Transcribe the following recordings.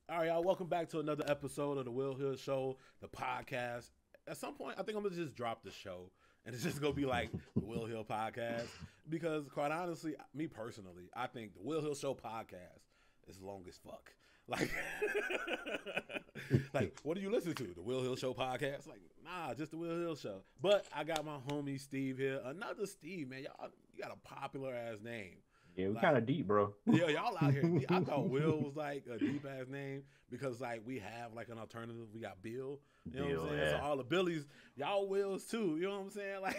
All right, y'all. Welcome back to another episode of the Will Hill Show, the podcast. At some point, I think I'm gonna just drop the show, and it's just gonna be like the Will Hill podcast. Because, quite honestly, me personally, I think the Will Hill Show podcast is long as fuck. Like, like, what do you listen to? The Will Hill Show podcast? Like, nah, just the Will Hill Show. But I got my homie Steve here, another Steve, man. Y'all, you got a popular ass name. Yeah, we kind Like, of deep, bro. yeah, y'all out here. I thought Will was like a deep ass name because like we have like an alternative. We got Bill. You know what I'm Deal, saying? So yeah. all the Billies, y'all Wills too. You know what I'm saying? Like,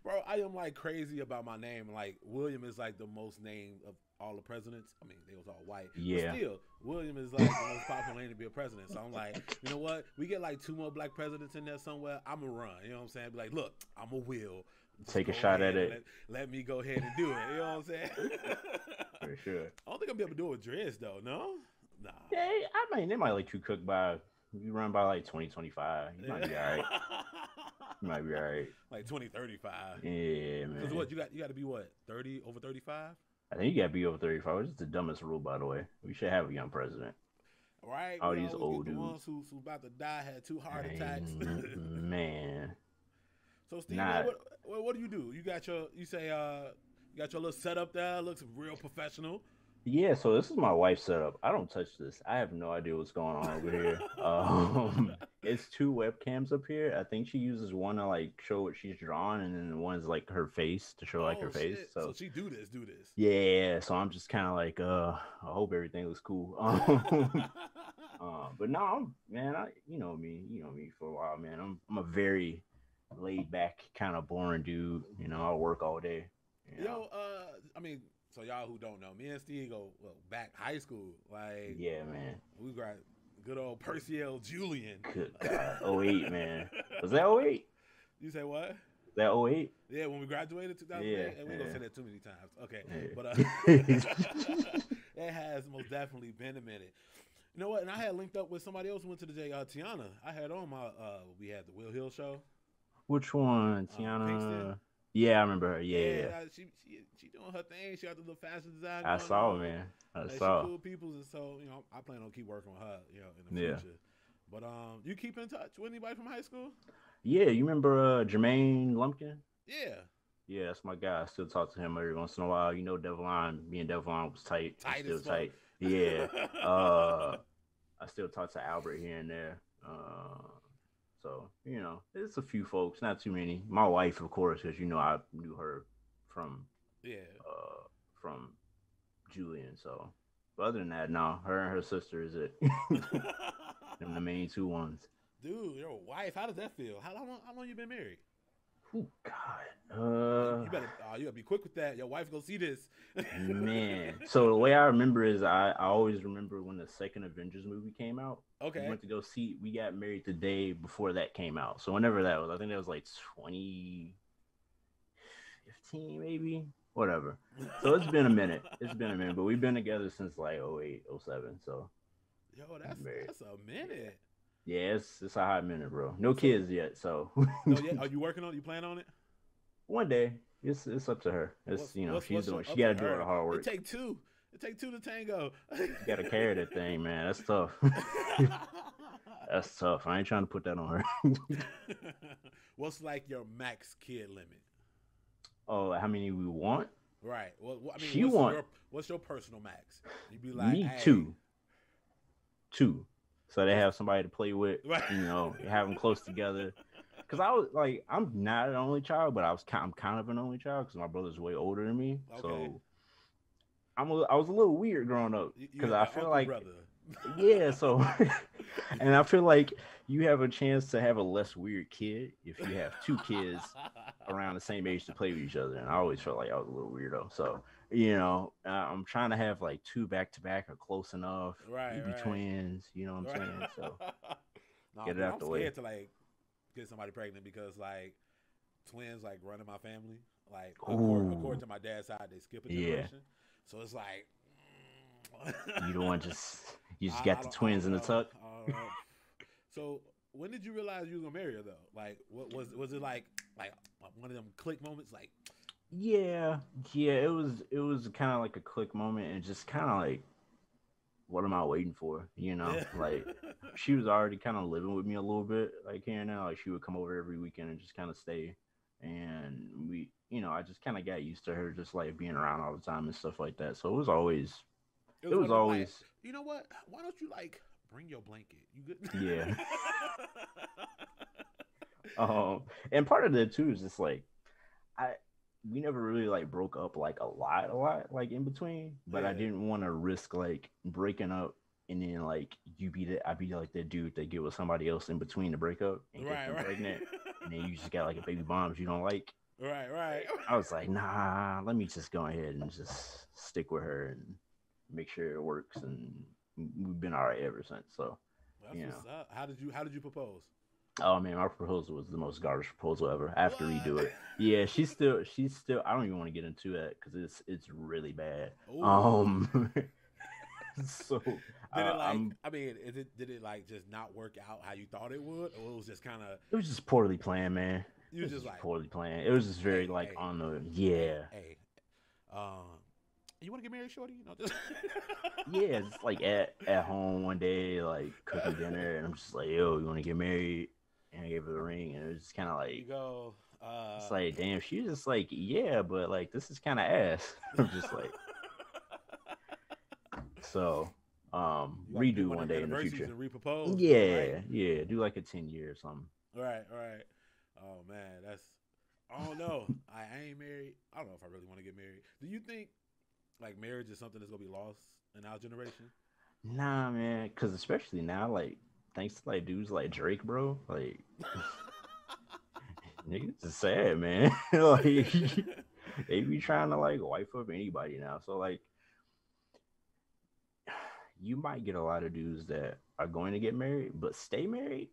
bro, I am like crazy about my name. Like William is like the most named of all the presidents. I mean, they was all white, Yeah. but still, William is like the most popular name to be a president. So I'm like, you know what? We get like two more black presidents in there somewhere. I'm gonna run. You know what I'm saying? Be like, look, I'm a Will. Just Take a go shot ahead at and it. let me go ahead and do it. You know what I'm saying? For sure. I don't think I'll be able to do it with dreads though. No, nah. Yeah, I mean, they might let you cook by, you run by like 2025. You might be all right. You might be all right. Like 2035. Yeah, Because man. what you got to be what 30 over 35, I think you gotta be over 35, which is the dumbest rule, by the way. We should have a young president. right? All We these always get old the dudes. ones who about to die had two heart attacks. Man. So Steve, man, Not. what do you do? You got your you got your little setup there. Looks real professional. Yeah, so this is my wife's setup. I don't touch this. I have no idea what's going on over here. It's two webcams up here. I think she uses one to like show what she's drawn, and then one's like her face to show like her Oh face. shit! So So she do this. yeah, so I'm just kind of like, I hope everything looks cool. But no, man, you know me for a while, man. I'm a very laid back, kind of boring dude. You know, I work all day. You know, Yo, I mean, so y'all who don't know, me and Steve go back high school. Like yeah, man. we got good old Percy L. Julian. Good God, '08, man. Was that '08? You say what? That '08? Yeah, when we graduated 2008, Yeah, and we ain't gonna yeah. say that too many times. Okay, but Yeah. it has most definitely been a minute. You know what? And I had linked up with somebody else who went to the J. Tiana. I had on my we had the Will Hill show. Which one, Kingston. Tiana? Yeah, I remember her. Yeah, yeah. She doing her thing. She got the little fashion design I going saw, on. man. I Like, she saw. cool people, and so I plan on keep working with her, in the Yeah. future. But you keep in touch with anybody from high school? Yeah, you remember Jermaine Lumpkin? Yeah, Yeah, that's my guy. I still talk to him every once in a while. You know, Devlin, me and Devlin was tight. We're tight still as fuck. tight. Yeah. I still talk to Albert here and there. So, it's a few folks, not too many. My wife, of course, because I knew her from Yeah. from Julian. So, but other than that, no, her and her sister is it. Them the main two ones. Dude, your wife, how does that feel? How long you been married? Oh God. You better be quick with that. Your wife go see this. Man. So the way I remember is I always remember when the second Avengers movie came out. Okay. We went to go see. We got married the day before that came out. So whenever that was, I think that was like 2015, maybe. Whatever. So it's been a minute. But we've been together since like '08, '07. So Yo, that's a minute. yeah, it's a hot minute, bro. No kids yet, so No, yeah. Are you working on it? You plan on it? one day it's up to her. It's she's doing. She got to do all the hard work. It take two. It take two to tango. You got to carry that thing, man. That's tough. That's tough. I ain't trying to put that on her. What's like your max kid limit? Oh, how many we want? Right. Well, I mean, She want what's your personal max? You be like, me hey. two, so they have somebody to play with. Right. Have them close together. Because I was like, I'm not an only child, but I'm kind of an only child because my brother's way older than me. Okay. So I was a little weird growing up because I feel like brother. yeah. So and I feel like you have a chance to have a less weird kid if you have two kids around the same age to play with each other. And I always felt like I was a little weirdo. So I'm trying to have like two back to back or close enough. Right. Maybe twins. You know what I'm saying? So No, get it out the way. I'm scared to like get somebody pregnant because like twins like run in my family. Like according to my dad's side, they skip a generation. So it's like you don't want you just got the twins in the tuck. So when did you realize you were gonna marry her though? Like, what was it like one of them click moments? Like, Yeah, it was kind of like a click moment, and just kind of like what am I waiting for? You know, like she was already kind of living with me a little bit, like here and now. Like she would come over every weekend and just kind of stay, and we, you know, I just kind of got used to her just like being around all the time and stuff like that. So It it was one was of them like, always, you know what? Why don't you like bring your blanket? You good? yeah. And part of that too is just like I we never really like broke up like a lot like in between, but I Yeah. didn't want to risk like breaking up and then like I'd be like that dude that get with somebody else in between the breakup and get Right, them right. pregnant, and then you just got like a baby moms you don't like. Right, right. I was like, nah, let me just go ahead and just stick with her and make sure it works, and we've been all right ever since. So, That's you know. what's up. How did you propose? Oh man, my proposal was the most garbage proposal ever. I have to redo What? it. Yeah, she's still. I don't even want to get into that because it's really bad. Ooh. Um, so Did it like? I'm. I mean, did it like just not work out how you thought it would, or it was just kind of It was just poorly planned, man. you It was was just just like, poorly planned. It was just very hey, like hey, on the hey, yeah, hey, um, you want to get married, shorty? You know, just yeah. It's like at home one day, like cooking dinner, and I'm just like, yo, you want to get married? And I gave her the ring, and it was just kind of here you like. go. It's like, damn, she was just like, yeah, but like, this is kind of ass. I'm just like, so, You got to do redo one one of them day in the anniversaries future. and repropose, right? Yeah, yeah, do like a 10 year or something. Right, right. Oh man, that's I don't know. I ain't married. I don't know if I really want to get married. Do you think like marriage is something that's gonna be lost in our generation? Nah, man, because especially now, like, thanks to like dudes like Drake, bro, like, niggas is sad, man. Like, they be trying to like wife up anybody now. So like, you might get a lot of dudes that are going to get married, but stay married.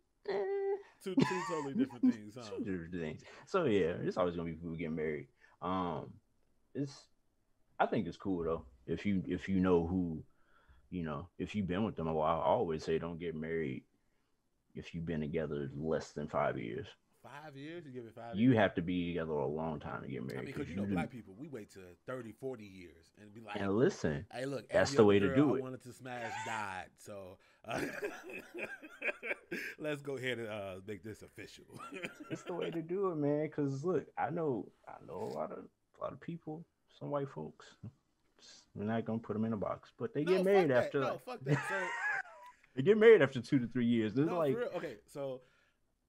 Two totally different things, huh? Two different things. So yeah, it's always gonna be people getting married. Um, it's I think it's cool though. If you know who, you know, if you've been with them a while, I always say don't get married if you've been together less than 5 years. 5 years? You give it five You years? have to be together a long time to get I married mean, because because you black people, we wait to 30, 40 years and be like, and listen, hey, look, that's every the other way to girl I do it. wanted to smash died. So let's go ahead and make this official. It's the way to do it, man. Because look, I know a lot of people, some white folks. We're not gonna put them in a box, but they get No, married fuck that. after No, like fuck that. So, they get married after 2 to 3 years. There's no, for like, real. Okay, so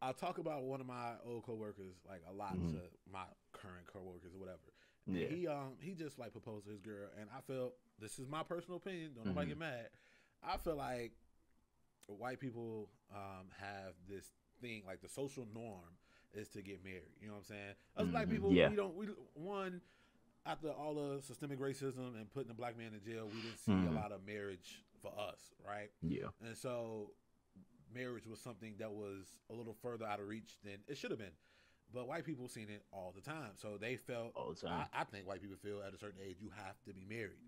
I talk about one of my old coworkers like a lot to mhm, my current coworkers or whatever. And yeah, he just like proposed to his girl, and I felt this is my personal opinion. Don't nobody hmm get mad. I feel like white people have this thing like the social norm is to get married. You know what I'm saying? Us black people, yeah, we don't. We one after all the systemic racism and putting the black man in jail, we didn't see a hmm lot of marriage for us, right? yeah, And so marriage was something that was a little further out of reach than it should have been. But white people seen it all the time, so they felt. all the time. I think white people feel at a certain age you have to be married.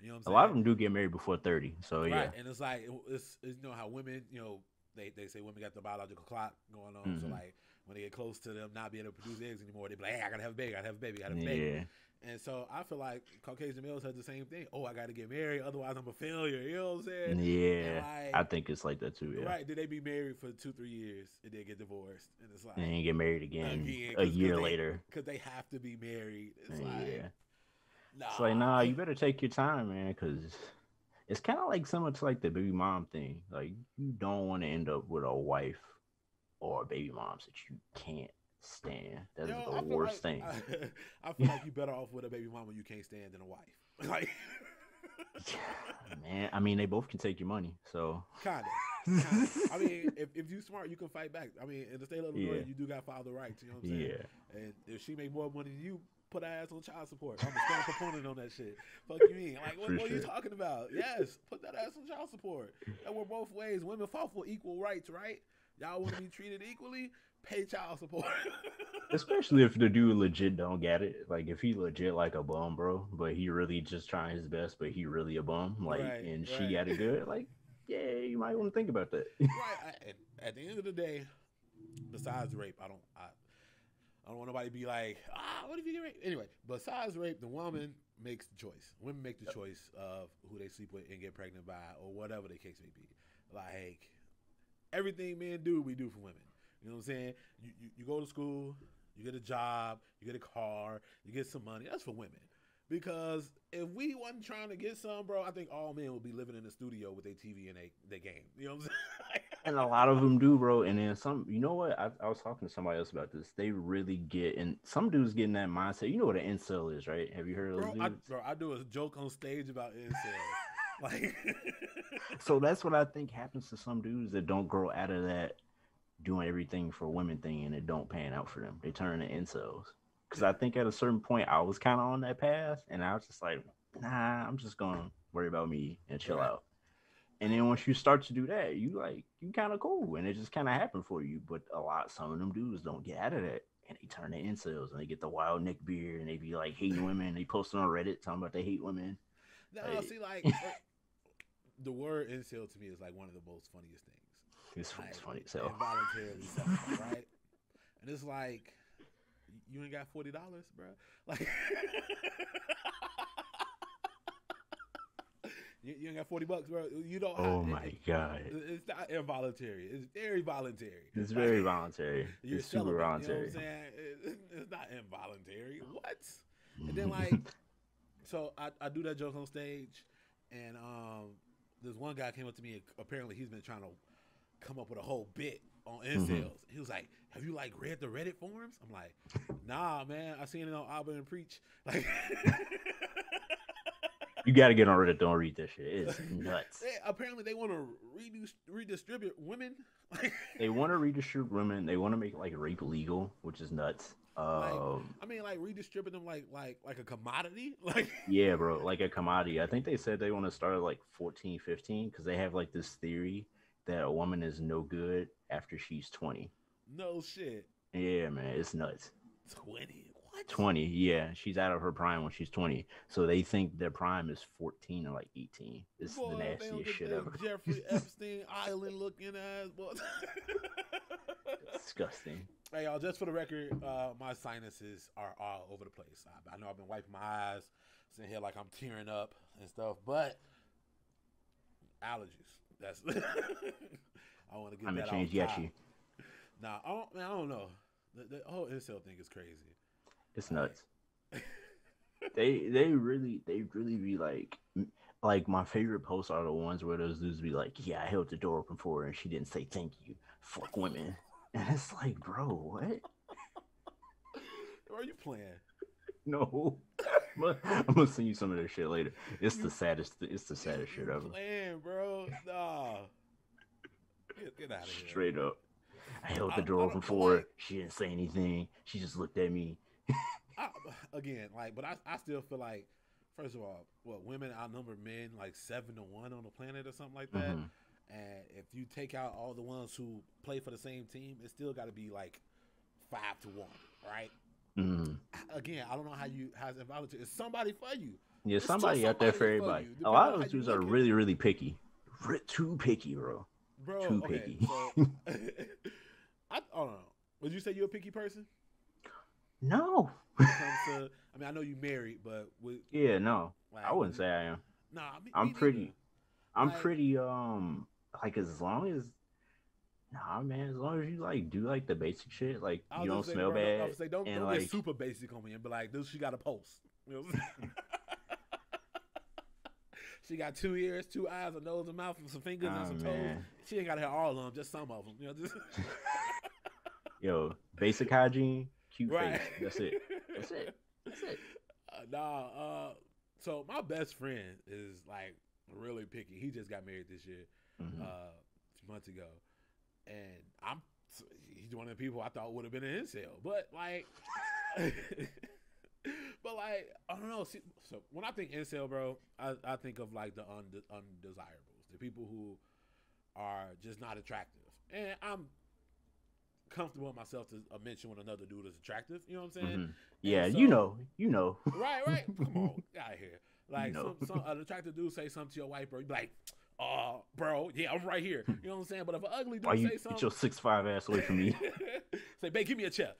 You know what A I'm lot saying? of them do get married before 30, so Right, yeah. and it's like it's you know how women they say women got the biological clock going on. So hmm like when they get close to them not being able to produce eggs anymore, they be like, hey, I gotta have a baby, I gotta have a baby, I gotta have a baby. Yeah, And so I feel like Caucasian males have the same thing. Oh, I gotta get married, otherwise I'm a failure. You know what I'm saying? And yeah. I like, think it's like that too. Yeah, right? Did they be married for 2-3 years and then get divorced? And it's and like then get married again again a year later. because they have to be married. It's like Yeah, it's like nah, nah. you better take your time, man, because it's kind of like similar to like the baby mom thing. Like you don't want to end up with a wife or baby moms that you can't stand. That is Yo, the I feel worst like thing. I feel like you better off with a baby mama you can't stand than a wife. Like, Man, I mean, they both can take your money, so kinda. I mean, if you smart, you can fight back. I mean, in the state of Illinois, yeah, you do got father rights. You know what I'm saying? yeah, And if she make more money than you, put her ass on child support. I'm a strong proponent on that shit. Fuck you mean? Like, for what are you sure. talking about? Yes, put that ass on child support. That work both ways. Women fought for equal rights, right? Y'all want to be treated equally? Pay child support. Especially if the dude legit don't get it. Like if he legit like a bum, bro, but he really just trying his best, but he really a bum. Like, Right, and she right, got it good. Like, yeah, you might want to think about that. right. And at the end of the day, besides rape, I don't want nobody to be like, what if you get raped? Anyway, besides rape, the woman makes the choice. Women make the choice of who they sleep with and get pregnant by, or whatever the case may be. Like everything men do, we do for women. You know what I'm saying? You go to school, you get a job, you get a car, you get some money. That's for women. Because if we wasn't trying to get some, bro, I think all men would be living in the studio with their TV and their game. You know what I'm saying? And a lot of them do, bro. And then some, you know what? I was talking to somebody else about this. They really get, and some dudes get in that mindset. You know what an incel is, right? Have you heard of those dudes? I do a joke on stage about incels. Like, so that's what I think happens to some dudes that don't grow out of that doing everything for women thing, and it don't pan out for them. They turn into incels. Because I think at a certain point I was kind of on that path, and I was just like, nah, I'm just gonna worry about me and chill out. And then once you start to do that, you kind of cool, and it just kind of happened for you. But some of them dudes don't get out of that, and they turn to incels, and they get the wild neck beard, and they be like hating women. They post on Reddit talking about they hate women. No, see, the word incel to me is like one of the most funniest things. It's funny as hell. Involuntarily self, right? And it's like, you ain't got $40, bro. Like, you ain't got $40, bro. You don't. Oh my god! It's not involuntary. It's very voluntary. It's very voluntary. You're super voluntary. You know what I'm saying? It's not involuntary. What? And then so I do that joke on stage, and this one guy came up to me. And apparently, he's been trying to come up with a whole bit on incels. He was like, have you read the Reddit forums? I'm like, nah, man. I seen it on Alba and Preach. Like, you got to get on Reddit. Don't read this shit. It's nuts. Apparently, they want to redistribute women. They want to redistribute women. They want to make rape legal, which is nuts. Redistribute them like a commodity. Yeah, bro, like a commodity. I think they said they want to start at 14, 15 because they have this theory that a woman is no good after she's 20. No shit. Yeah, man, it's nuts. 20? What? 20, yeah. She's out of her prime when she's 20. So they think their prime is 14 or 18. It's the nastiest shit ever. Jeffrey Epstein Island looking ass. Disgusting. Hey, y'all, just for the record, my sinuses are all over the place. I know I've been wiping my eyes, sitting here like I'm tearing up and stuff, but allergies. That's I want to get that change off. Nah, I don't know. The whole incel thing is crazy. It's nuts. they really be like my favorite posts are the ones where those dudes be like, yeah, I held the door open for her and she didn't say thank you. Fuck women. And it's like, bro, what? Are you playing? No. I'm gonna send you some of this shit later. It's the saddest shit ever. Playing, bro. Nah. Get out of here. Straight up. I held the door open for her. She didn't say anything. She just looked at me. But I still feel like, first of all, women outnumber men 7-1 on the planet or something like that. Mm-hmm. And if you take out all the ones who play for the same team, it's still got to be 5-1, right? Mm-hmm. Again, I don't know how's it involuntary. It's somebody for you. Yeah, somebody out there for everybody. A lot of those dudes are really, really picky. Too picky, bro. Too picky. So, I don't know. Would you say you're a picky person? No. I know you married, but yeah, no. I wouldn't say I am. Nah, I'm pretty. I'm pretty. As long as. Nah, man. As long as you do the basic shit, you don't smell bad. I was say, don't get super basic on me and be like, "Dude, she got a post." You know what I'm saying? She got 2 ears, 2 eyes, a nose, a mouth, and some fingers and some toes. She ain't got to have all of them, just some of them. You know, Yo, basic hygiene, cute face. That's it. So my best friend is really picky. He just got married this year, a few months ago, and he's one of the people I thought would have been an incel, but I don't know. See, so when I think incel, bro, I think of the undesirables, the people who are just not attractive, and I'm comfortable with myself to mention when another dude is attractive. You know what I'm saying? Mm-hmm. Yeah, so, you know. Right. Come on, get out of here. Some an attractive dude say something to your wife, bro. You be like, bro, yeah, I'm right here. You know what I'm saying? But if an ugly dude say something, get your 6'5" ass away from me. Say, babe, give me a chair.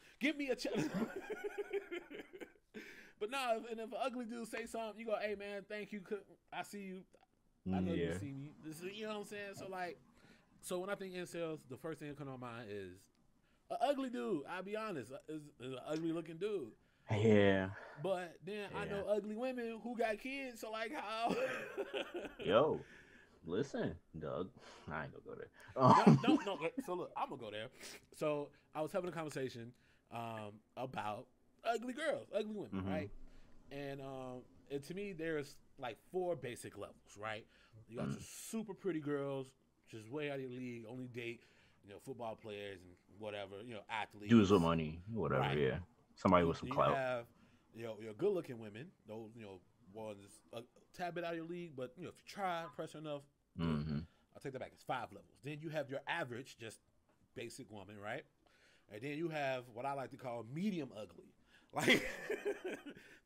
But no, and if an ugly dude say something, you go, hey man, thank you. I see you. I know you see me. You know what I'm saying? So like, so when I think incels, the first thing that comes to my mind is an ugly dude. I'll be honest, is an ugly looking dude. Yeah. But then I know ugly women who got kids. So like, how? Yo, listen, Doug. I ain't gonna go there. No. So look, I'm gonna go there. So I was having a conversation about ugly girls, ugly women, right? And to me, there's like 4 basic levels, right? You got your super pretty girls, just way out of your league, only date, football players and whatever, athletes. Dudes with money, whatever, right. Yeah. Somebody with some clout. You have, your good-looking women, those, ones a tad bit out of your league, but, if you try, press enough, I'll take that back. It's 5 levels. Then you have your average, just basic woman, right? And then you have what I like to call medium ugly. Like,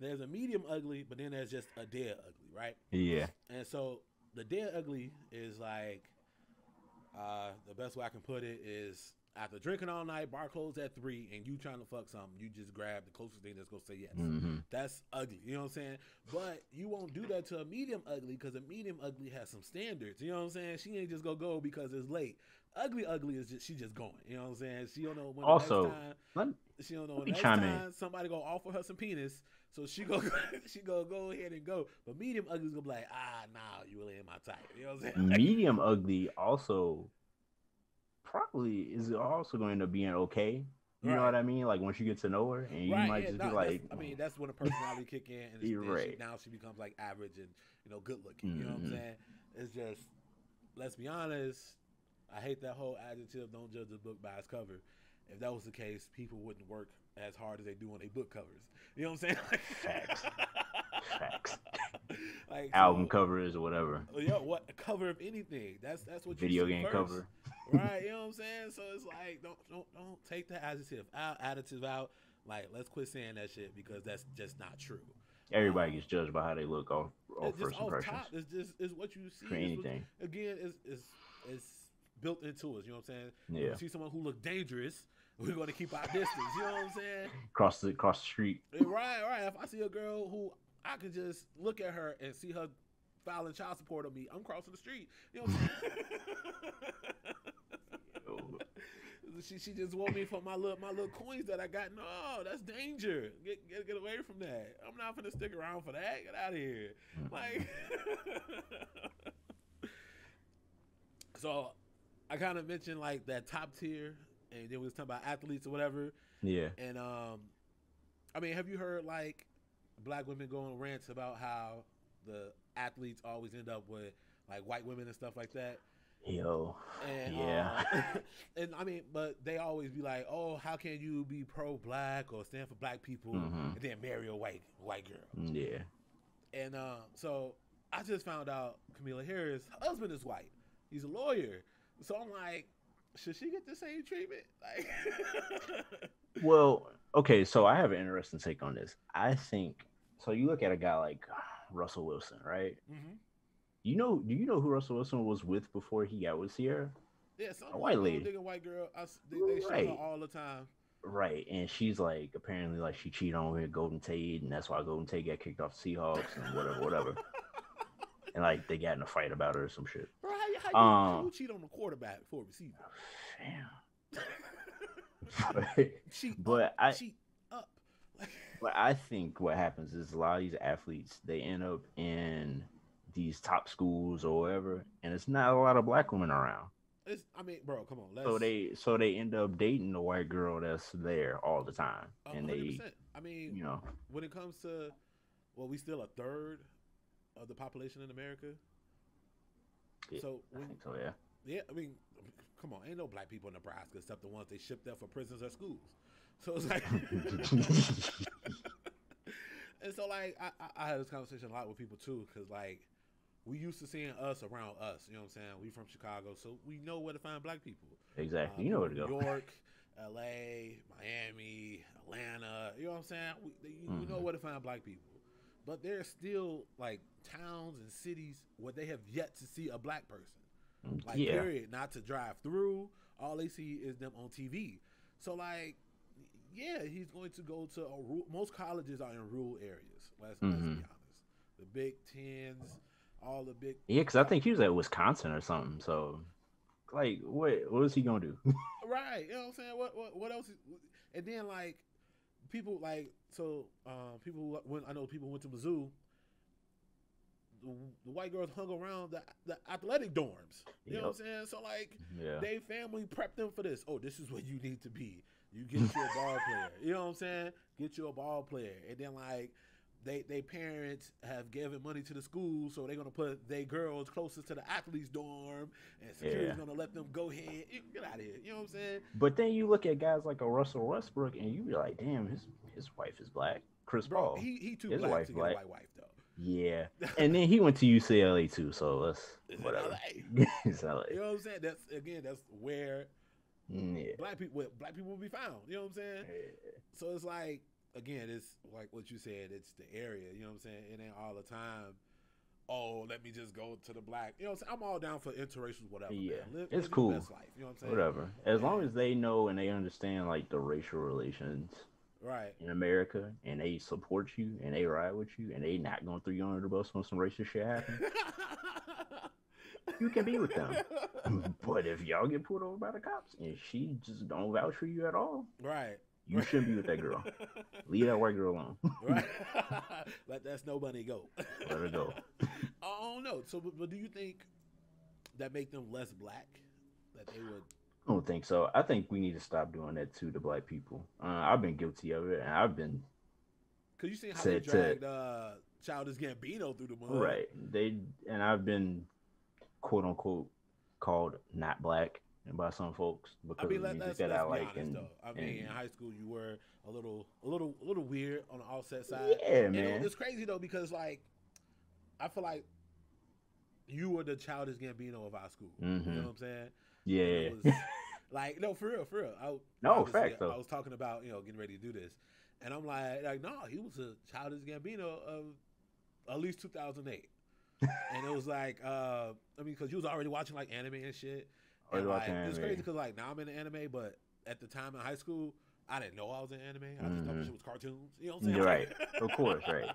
there's a medium ugly, but then there's just a dead ugly, right? Yeah. And so the dead ugly is like, the best way I can put it is after drinking all night, bar closed at 3, and you trying to fuck something, you just grab the closest thing that's going to say yes. That's ugly. You know what I'm saying? But you won't do that to a medium ugly because a medium ugly has some standards. You know what I'm saying? She ain't just going to go because it's late. Ugly is just, she just going. You know what I'm saying? She don't know when also, the next time somebody going to offer her some penis. So she go go ahead and go. But medium ugly is going to be like, nah, you really ain't my type. You know what I'm saying? Medium ugly also probably is also going to be okay. You know what I mean? Like once you get to know her, and you might just be like, that's when the personality kick in, and now she becomes like average and good looking. You know what I'm saying? It's just, let's be honest. I hate that whole adjective. Don't judge a book by its cover. If that was the case, people wouldn't work as hard as they do on their book covers. You know what I'm saying? Facts. Like album covers or whatever. What cover of anything? That's what video you see game first. Cover. Right, you know what I'm saying? So it's like don't take the adjective out. Like, let's quit saying that shit because that's just not true. Everybody gets judged by how they look off first impressions. Top, it's what you see. For anything. Again, it's built into us. You know what I'm saying? Yeah. If we see someone who looks dangerous, we're going to keep our distance. You know what I'm saying? Cross the street. Right. If I see a girl who I could just look at her and see her filing child support on me, I'm crossing the street. You know what I'm saying? She just want me for my little coins that I got. No, that's danger. Get away from that. I'm not gonna stick around for that. Get out of here. Like, so I kind of mentioned like that top tier, and then we was talking about athletes or whatever. Yeah. And I mean, have you heard like black women go on rants about how the athletes always end up with like white women and stuff like that? Yo. And, yeah. And I mean, but they always be like, "Oh, how can you be pro-black or stand for black people and then marry a white girl?" Yeah. And so I just found out Kamala Harris' husband is white. He's a lawyer. So I'm like, should she get the same treatment? Like, well, okay. So I have an interesting take on this. I think so. You look at a guy like Russell Wilson, right? Mm-hmm. Do you know who Russell Wilson was with before he got with Sierra? Yeah, a white lady. Dig a white girl. They show her all the time. Right, and she's like apparently like she cheated on with Golden Tate, and that's why Golden Tate got kicked off the Seahawks and whatever. And like they got in a fight about her or some shit. Bro, how you cheat on the quarterback for a receiver? Damn. Cheat up. But I think what happens is a lot of these athletes, they end up in these top schools or whatever, and it's not a lot of black women around. Bro, come on. So they end up dating the white girl that's there all the time, and 100%. I mean, when it comes to, we still a third of the population in America. Yeah, so I think so, yeah. Yeah, I mean, come on, ain't no black people in Nebraska except the ones they shipped there for prisons or schools. So it's like, and so like I had this conversation a lot with people too, because like we used to seeing us around us. You know what I'm saying? We from Chicago, so we know where to find black people. Exactly, you know where to go. New York, L.A., Miami, Atlanta. You know what I'm saying? We know where to find black people. But there's still like towns and cities where they have yet to see a black person. Like, period. Not to drive through. All they see is them on TV. So like, Yeah, he's going to go to most colleges are in rural areas. Let's be honest. The Big Tens, all the big. Yeah, because I think he was at Wisconsin or something. So, like, what is he gonna do? Right, you know what I'm saying? What else? And then like people like people when I know people went to Mizzou. The white girls hung around the athletic dorms. You know what I'm saying? So like, they family prepped them for this. Oh, this is what you need to be. You get you a ball player. You know what I'm saying? Get you a ball player, and then like. They parents have given money to the school, so they're gonna put their girls closest to the athletes' dorm, and security's gonna let them go ahead. Get out of here. You know what I'm saying? But then you look at guys like a Russell Westbrook, and you be like, damn, his wife is black. Chris Paul, he too his black wife to get a white wife though. Yeah, and then he went to UCLA too, so let's whatever. It's LA. You know what I'm saying? That's where black people will be found. You know what I'm saying? So it's like. Again, it's like what you said. It's the area. You know what I'm saying? It ain't all the time. Oh, let me just go to the black. You know what I'm saying? I'm all down for interracial, whatever. Yeah, it's cool. Your best life, you know what I'm saying? Whatever. As long as they know and they understand like the racial relations in America, and they support you and they ride with you, and they not going through you under the bus when some racist shit happens, you can be with them. But if y'all get pulled over by the cops and she just don't vouch for you at all, you shouldn't be with that girl. Leave that white girl alone. Let that snow bunny go. Let her go. I don't know. So, but do you think that make them less black? That they would? I don't think so. I think we need to stop doing that to the black people. I've been guilty of it, and I've been. Cause you seen how they dragged Childish Gambino through the mud, right? I've been quote unquote called not black. And by some folks, because of the music that I like. In high school, you were a little weird on the offset side. Yeah, man. It's crazy though because like, I feel like you were the Childish Gambino of our school. Mm-hmm. You know what I'm saying? Yeah. It was, like no, for real. Fact though. I was talking about getting ready to do this, and I'm like no, he was a Childish Gambino of at least 2008, and it was like because you was already watching like anime and shit. And like, it's crazy because like now I'm in the anime, but at the time in high school, I didn't know I was in anime. I just thought shit was cartoons. You know what I'm saying? You're right. Of course, right.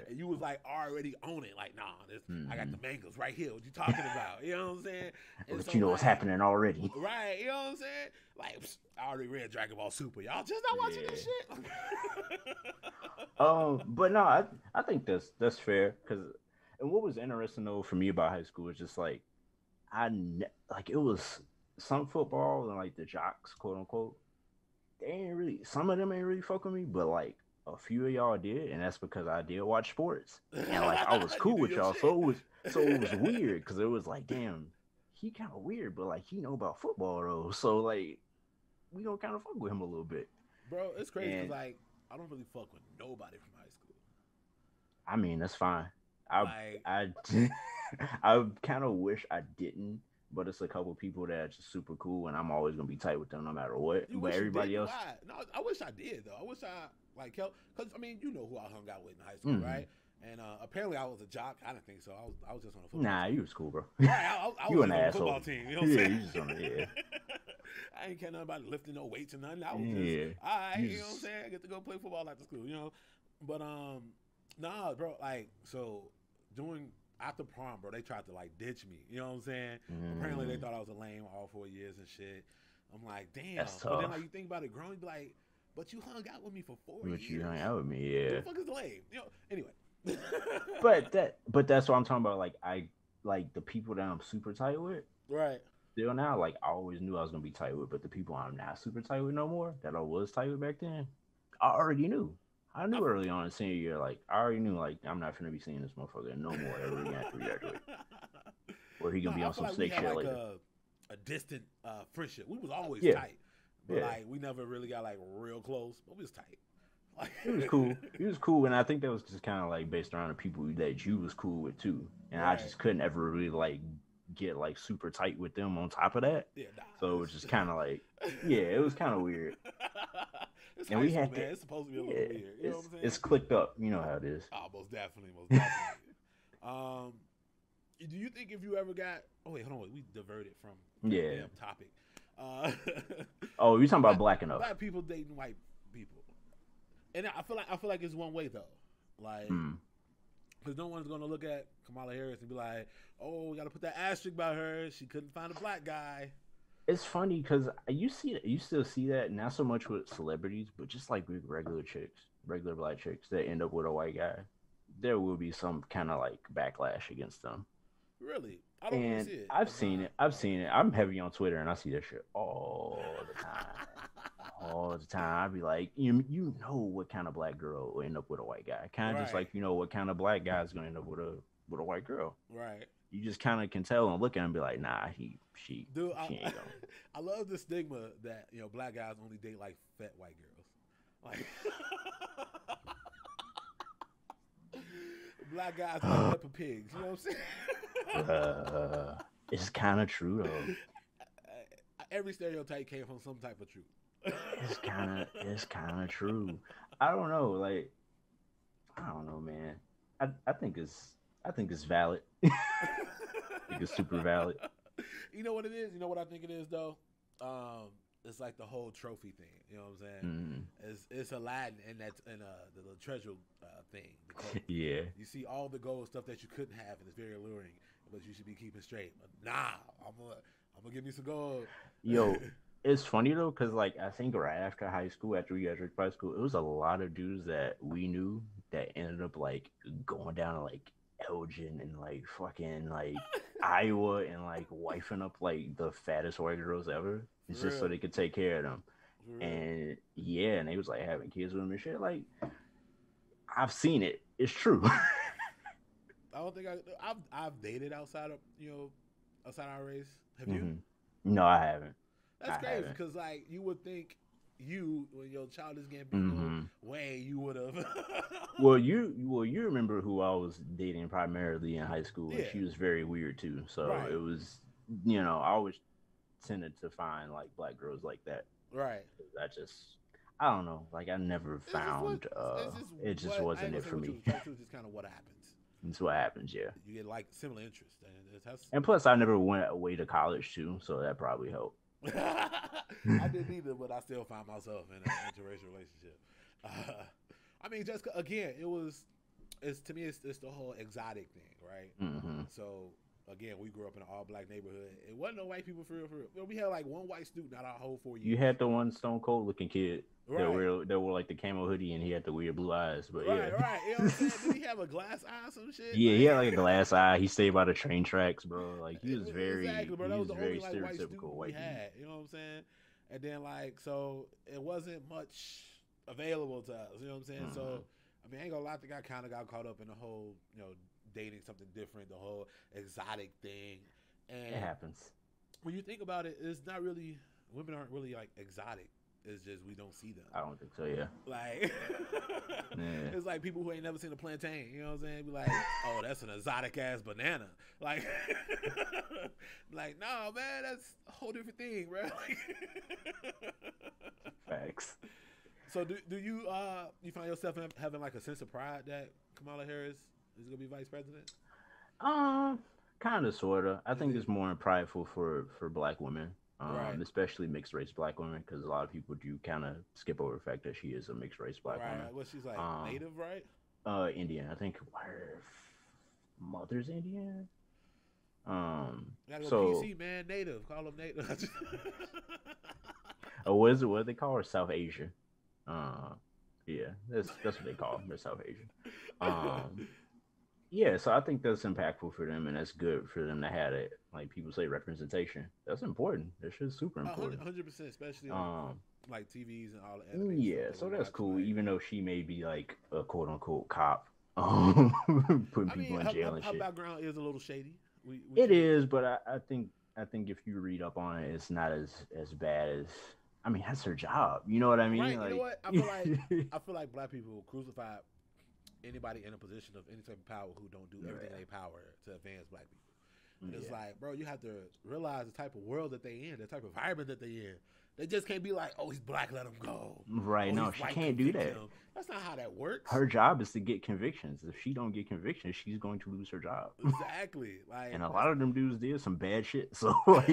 And you was like already on it. Like, nah, I got the mangas right here. What you talking about? You know what I'm saying? But so, you know what's happening already. Right. You know what I'm saying? Like, I already read Dragon Ball Super. Y'all just not watching this shit. But no, I think that's fair. And what was interesting though for me about high school is just like, it was some football and like the jocks, quote unquote. Some of them ain't really fuck with me, but like a few of y'all did, and that's because I did watch sports and like I was cool with y'all. So it was weird because it was like, damn, he kind of weird, but like he know about football though. So like we gonna kind of fuck with him a little bit, bro. It's crazy because like I don't really fuck with nobody from high school. I mean, that's fine. I kind of wish I didn't, but it's a couple people that are just super cool, and I'm always gonna be tight with them no matter what. But everybody else, no, I wish I did though. I wish I because I mean, you know who I hung out with in high school, right? And apparently I was a jock. I didn't think so. I was just on a football. Nah, team. You was cool, bro. Right, I you was an on a asshole. Football team. You know what I'm saying? You just on I ain't care nothing about lifting no weights or nothing. I was just all right. You know what I'm saying? I get to go play football after school. You know, but nah, bro. Like so. After prom, bro, they tried to like ditch me. You know what I'm saying? Apparently, they thought I was a lame all 4 years and shit. I'm like, damn. That's but tough. then, like, you think about it, growing, you be like, but you hung out with me for 4 years. But you hung out with me, yeah. Who the fuck is lame? You know. Anyway. but that's what I'm talking about. Like I like the people that I'm super tight with. Right. Still now, like I always knew I was gonna be tight with, but the people I'm not super tight with no more that I was tight with back then, I already knew. I knew early on in senior year, like I already knew, like I'm not gonna be seeing this motherfucker no more ever again after we graduate. Or he gonna be on some snake shit like later. A distant friendship. We was always tight, but like we never really got like real close. But we was tight. Like he was cool. He was cool, and I think that was just kind of like based around the people that you was cool with too. And I just couldn't ever really like get like super tight with them on top of that. Yeah, so it was just kind of like, it was kind of weird. And we had it's supposed to be a little weird. You know what I'm saying? It's clicked up. You know how it is. Oh, most definitely. Do you think if you ever got? Oh wait, hold on. We diverted from the damn topic. Oh, you're talking about black enough. Black people dating white people. And I feel like it's one way though, like because no one's gonna look at Kamala Harris and be like, oh, we got to put that asterisk by her. She couldn't find a black guy. It's funny because you still see that not so much with celebrities, but just like with regular chicks, regular black chicks that end up with a white guy, there will be some kind of like backlash against them. Really, I don't really see it. I've seen it. I've seen it. I'm heavy on Twitter, and I see that shit all the time. All the time. I'd be like, you know what kind of black girl will end up with a white guy? Kind of just like you know what kind of black guy is gonna end up with a white girl. Right. You just kind of can tell and look at him and be like, nah, she ain't going. I love the stigma that black guys only date like fat white girls. Like black guys like Peppa Pigs. You know what I'm saying? It's kind of true though. Every stereotype came from some type of truth. It's kind of true. I don't know, like I don't know, man. I think it's valid. I think it's super valid. You know what it is? You know what I think it is though? It's like the whole trophy thing. You know what I'm saying? It's Aladdin and that's the treasure thing. Yeah. You see all the gold stuff that you couldn't have, and it's very alluring, but you should be keeping straight. But nah, I'm gonna give me some gold. Yo, it's funny though, cause like I think right after high school, after we graduated high school, it was a lot of dudes that we knew that ended up like going down to like Elgin and like fucking like Iowa and like wifing up like the fattest white girls ever. It's just so they could take care of them. And yeah, and they was like having kids with them and shit. Like I've seen it. It's true. I don't think I've dated outside of outside our race. Have you? No, I haven't. That's crazy because like you would think when your child is getting way you would have. well, you remember who I was dating primarily in high school, and she was very weird too. So it was, I always tended to find like black girls like that. Right. I don't know. Like I never found. It just wasn't it for me. It's just kind of what happens. It's what happens. Yeah. You get like similar interests, and plus I never went away to college too, so that probably helped. I didn't either, but I still found myself in an interracial relationship. I mean, just again, it's to me, it's the whole exotic thing, right? So again, we grew up in an all-black neighborhood. It wasn't no white people for real. We had like one white student out our whole 4 years. You had the one stone cold looking kid that wore like the camo hoodie, and he had the weird blue eyes. But right. You know what I'm saying? Did he have a glass eye or some shit? Yeah, he had like a glass eye. He stayed by the train tracks, bro. Like he was very, bro. That was the very only stereotypical white student we had. You know what I'm saying? And then like, so it wasn't much available to us. You know what I'm saying? So I mean, I ain't gonna lie, I think I kind of got caught up in the whole, dating something different, the whole exotic thing. And it happens. When you think about it, it's not really, women aren't really like exotic. It's just we don't see them. I don't think so, yeah. Like, it's like people who ain't never seen a plantain. You know what I'm saying? Be like, oh, that's an exotic ass banana. Like, like, no, man, that's a whole different thing, bro. Facts. So do you find yourself having like a sense of pride that Kamala Harris is gonna be vice president? Kind of, sort of. I think it's more prideful for black women, especially mixed race black women, because a lot of people do kind of skip over the fact that she is a mixed race black woman. Well, she's like native, right? Indian. I think her mother's Indian. Gotta go PC, man. Native. Call them native. What do they call her? South Asian. Yeah, that's what they call them. They're South Asian. Yeah, so I think that's impactful for them, and that's good for them to have it. Like people say, representation. That's important. That shit's super important. 100%, especially on like TVs and all that. Yeah, so that's cool. Like, even though she may be like a quote unquote cop, putting people in jail and shit. Her background is a little shady. It is, but I think if you read up on it, it's not as bad as. I mean, that's her job. You know what I mean? Right. Like, you know what? I feel like black people crucify anybody in a position of any type of power who don't do everything in their power to advance black people. And it's like, bro, you have to realize the type of world that they in, the type of environment that they in. They just can't be like, oh, he's black, let him go. Right, no, she can't do that. That's not how that works. Her job is to get convictions. If she don't get convictions, she's going to lose her job. Exactly. Like, and a lot of them dudes did some bad shit. So like,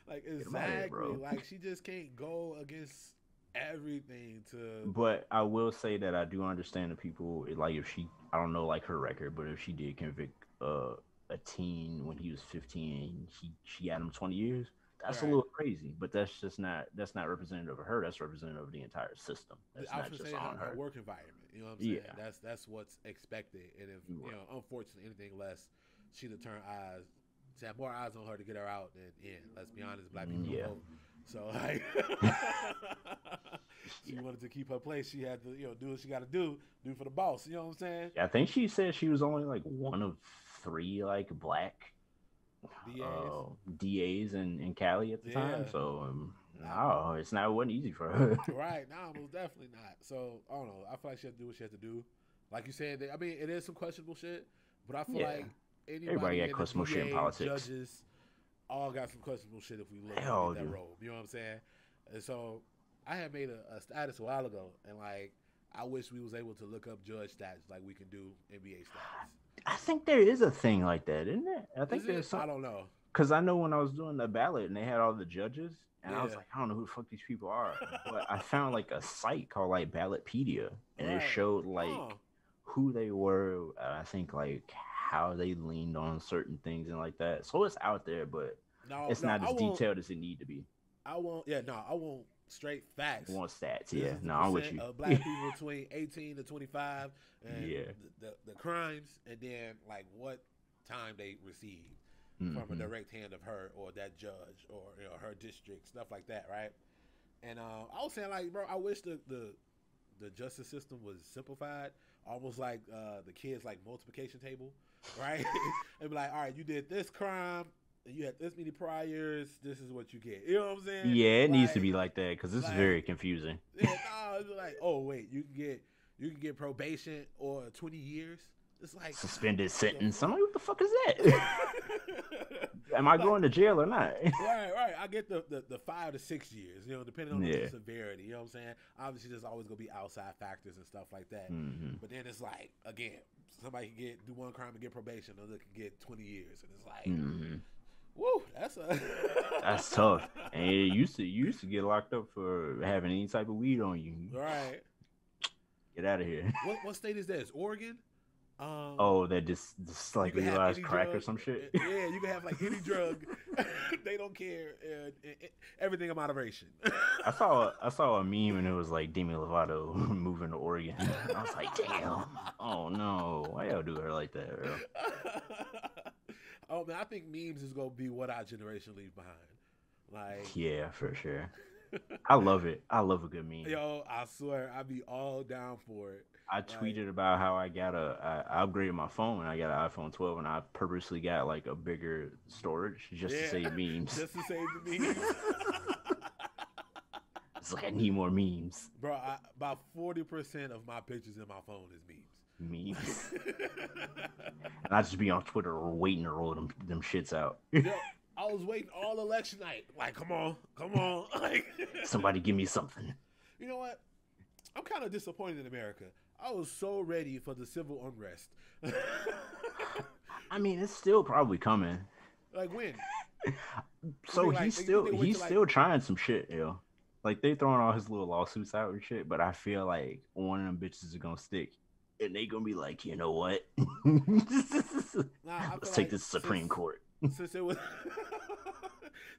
like exactly. Like she just can't go against everything to. But I will say that I do understand the people like if she I don't know like her record, but if she did convict a teen when he was 15, she had him 20 years. That's a Right. little crazy, but that's not representative of her. That's representative of the entire system. That's I was not gonna just say on her her. work environment. You know what I'm saying? Yeah, That's what's expected. And if right. unfortunately, anything less, she'd have turned eyes, to have more eyes on her to get her out than in. Let's be honest, black people don't Yeah, vote. So like, she yeah. wanted to keep her place. She had to do what she got to do for the boss. You know what I'm saying? I think she said she was only like one of three like black DAs. DAs in Cali at the time. Yeah. So I, no, it's not it wasn't easy for her. right now, most definitely not. So I don't know. I feel like she had to do what she had to do. Like you said, I mean, it is some questionable shit, but I feel Yeah, like everybody anybody got in the questionable shit in VA, politics. judges, all got some questionable shit if we look Hell, underneath that dude. robe. You know what I'm saying? And so I had made a status a while ago, and like I wish we was able to look up judge stats like we can do NBA stats. I think there is a thing like that, isn't it? I think Is there's it? some I don't know. because I know when I was doing the ballot and they had all the judges, and I was Yeah. like, I don't know who the fuck these people are, but I found like a site called like Ballotpedia, and it Right. showed like Huh. who they were. I think like how they leaned on certain things and like that. So it's out there, but No, it's no, not as detailed as it need to be. I won't. Yeah, no, I won't. Straight facts. Want stats? This Yeah, is the no, I'm with percent you. of black people between 18 to 25, and Yeah. the crimes, and then like what time they received from a Hmm. direct hand of her or that judge or her district, stuff like that, right? And I was saying like, bro, I wish the justice system was simplified, almost like the kids like multiplication table, right? And be like, all right, you did this crime. And you had this many priors. This is what you get. You know what I'm saying? Yeah, it needs to Like, be like that because it's like very confusing. yeah, no, it's like, oh wait, you can get probation or 20 years. It's like Suspended what the sentence. I'm fuck? like, what the fuck is that? Am I Like going to jail or not? right. I get the 5 to 6 years, depending on the Yeah. severity. You know what I'm saying? Obviously, there's always gonna be outside factors and stuff like that. Hmm. But then it's like again, somebody can do one crime and get probation, another can get 20 years, and it's like, Hmm. woo, that's a That's tough. And you used to get locked up for having any type of weed on you. right. Get out of here. What state is this? Oregon. Oh, that just You like can have legalized any crack drug. or some shit. Yeah, you can have like any drug. They don't care. Everything in moderation. I saw a meme and it was like Demi Lovato moving to Oregon. I was like, damn. Oh no, why y'all do her like that, bro? Oh man, I think memes is gonna be what our generation leaves behind. Like, Yeah, for sure. I love it. I love a good meme. yo, I swear, I'd be all down for it. I Like, tweeted about how I upgraded my phone and I got an iPhone 12 and I purposely got like a bigger storage just to yeah, save memes. just to save the memes. It's like I need more memes. Bro, about 40% of my pictures in my phone is memes. Memes. And I just be on Twitter waiting to roll them shits out. Yo, I was waiting all election night. Like, come on. Like, Somebody give me something. you know what? I'm kind of disappointed in America. I was so ready for the civil unrest. I mean, it's still probably coming. Like when? So like, he's they still wait he's till, like- still trying some shit, yo. Like they throwing all his little lawsuits out and shit, but I feel like one of them bitches is gonna stick, and they gonna be like, you know what? Nah, I Let's feel take like this to Supreme Court. since it was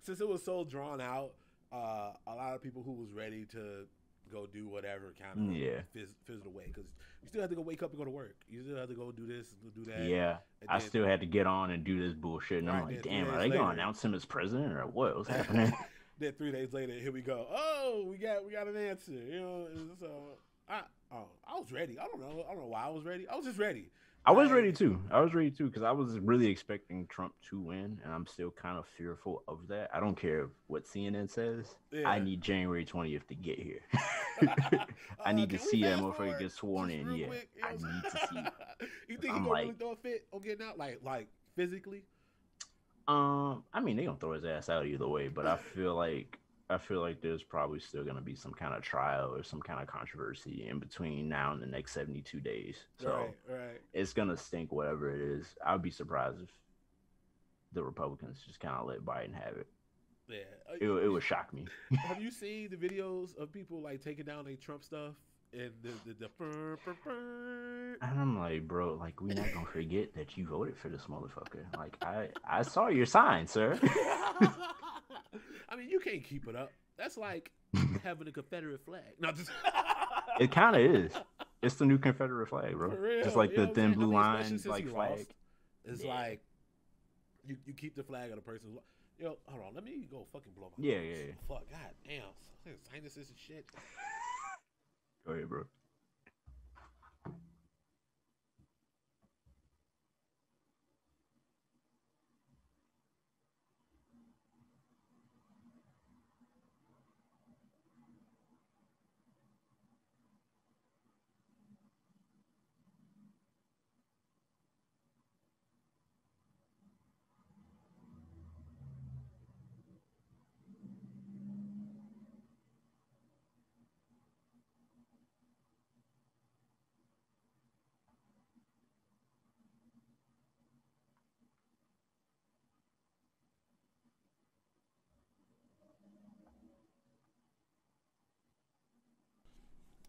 since it was so drawn out, a lot of people who was ready to go do whatever kind of Yeah. fizzled away because you still have to go wake up and go to work. You still have to go do this and do that. Yeah, And I then- still had to get on and do this bullshit, and I'm Right, like, then damn, 3 are days they gonna later- announce him as president or what? What's happening? Then 3 days later, here we go. Oh, we got an answer. And so I was ready. I don't know why I was ready. I was just ready. I was Like, ready too. Because I was really expecting Trump to win, and I'm still kind of fearful of that. I don't care what CNN says. Yeah. I need January 20th to get here. I need to can we see that fast motherfucker forward get sworn just in. real Yeah, quick? You know I what I'm need to see. You think he I'm gonna like- really throw a fit on getting out, like physically? I mean, they gonna throw his ass out either way, but I feel like there's probably still gonna be some kind of trial or some kind of controversy in between now and the next 72 days. So Right. it's gonna stink, whatever it is. I'd be surprised if the Republicans just kind of let Biden have it. Yeah, it would shock me. have you seen the videos of people like taking down their Trump stuff and the brr, brr, brr. And I'm like, bro, like we not gonna forget that you voted for this motherfucker. Like I saw your sign, sir. I mean, you can't keep it up. That's like having a Confederate flag. No, just It kind of is. It's the new Confederate flag, bro. For real, Just like you the know what thin I'm saying? blue I mean, especially line, since like he flag. lost. It's like you keep the flag of the person's. Yo, hold on, let me go fucking blow my Yeah, nose. yeah. Fuck, god damn, sinuses and shit. Go ahead, bro.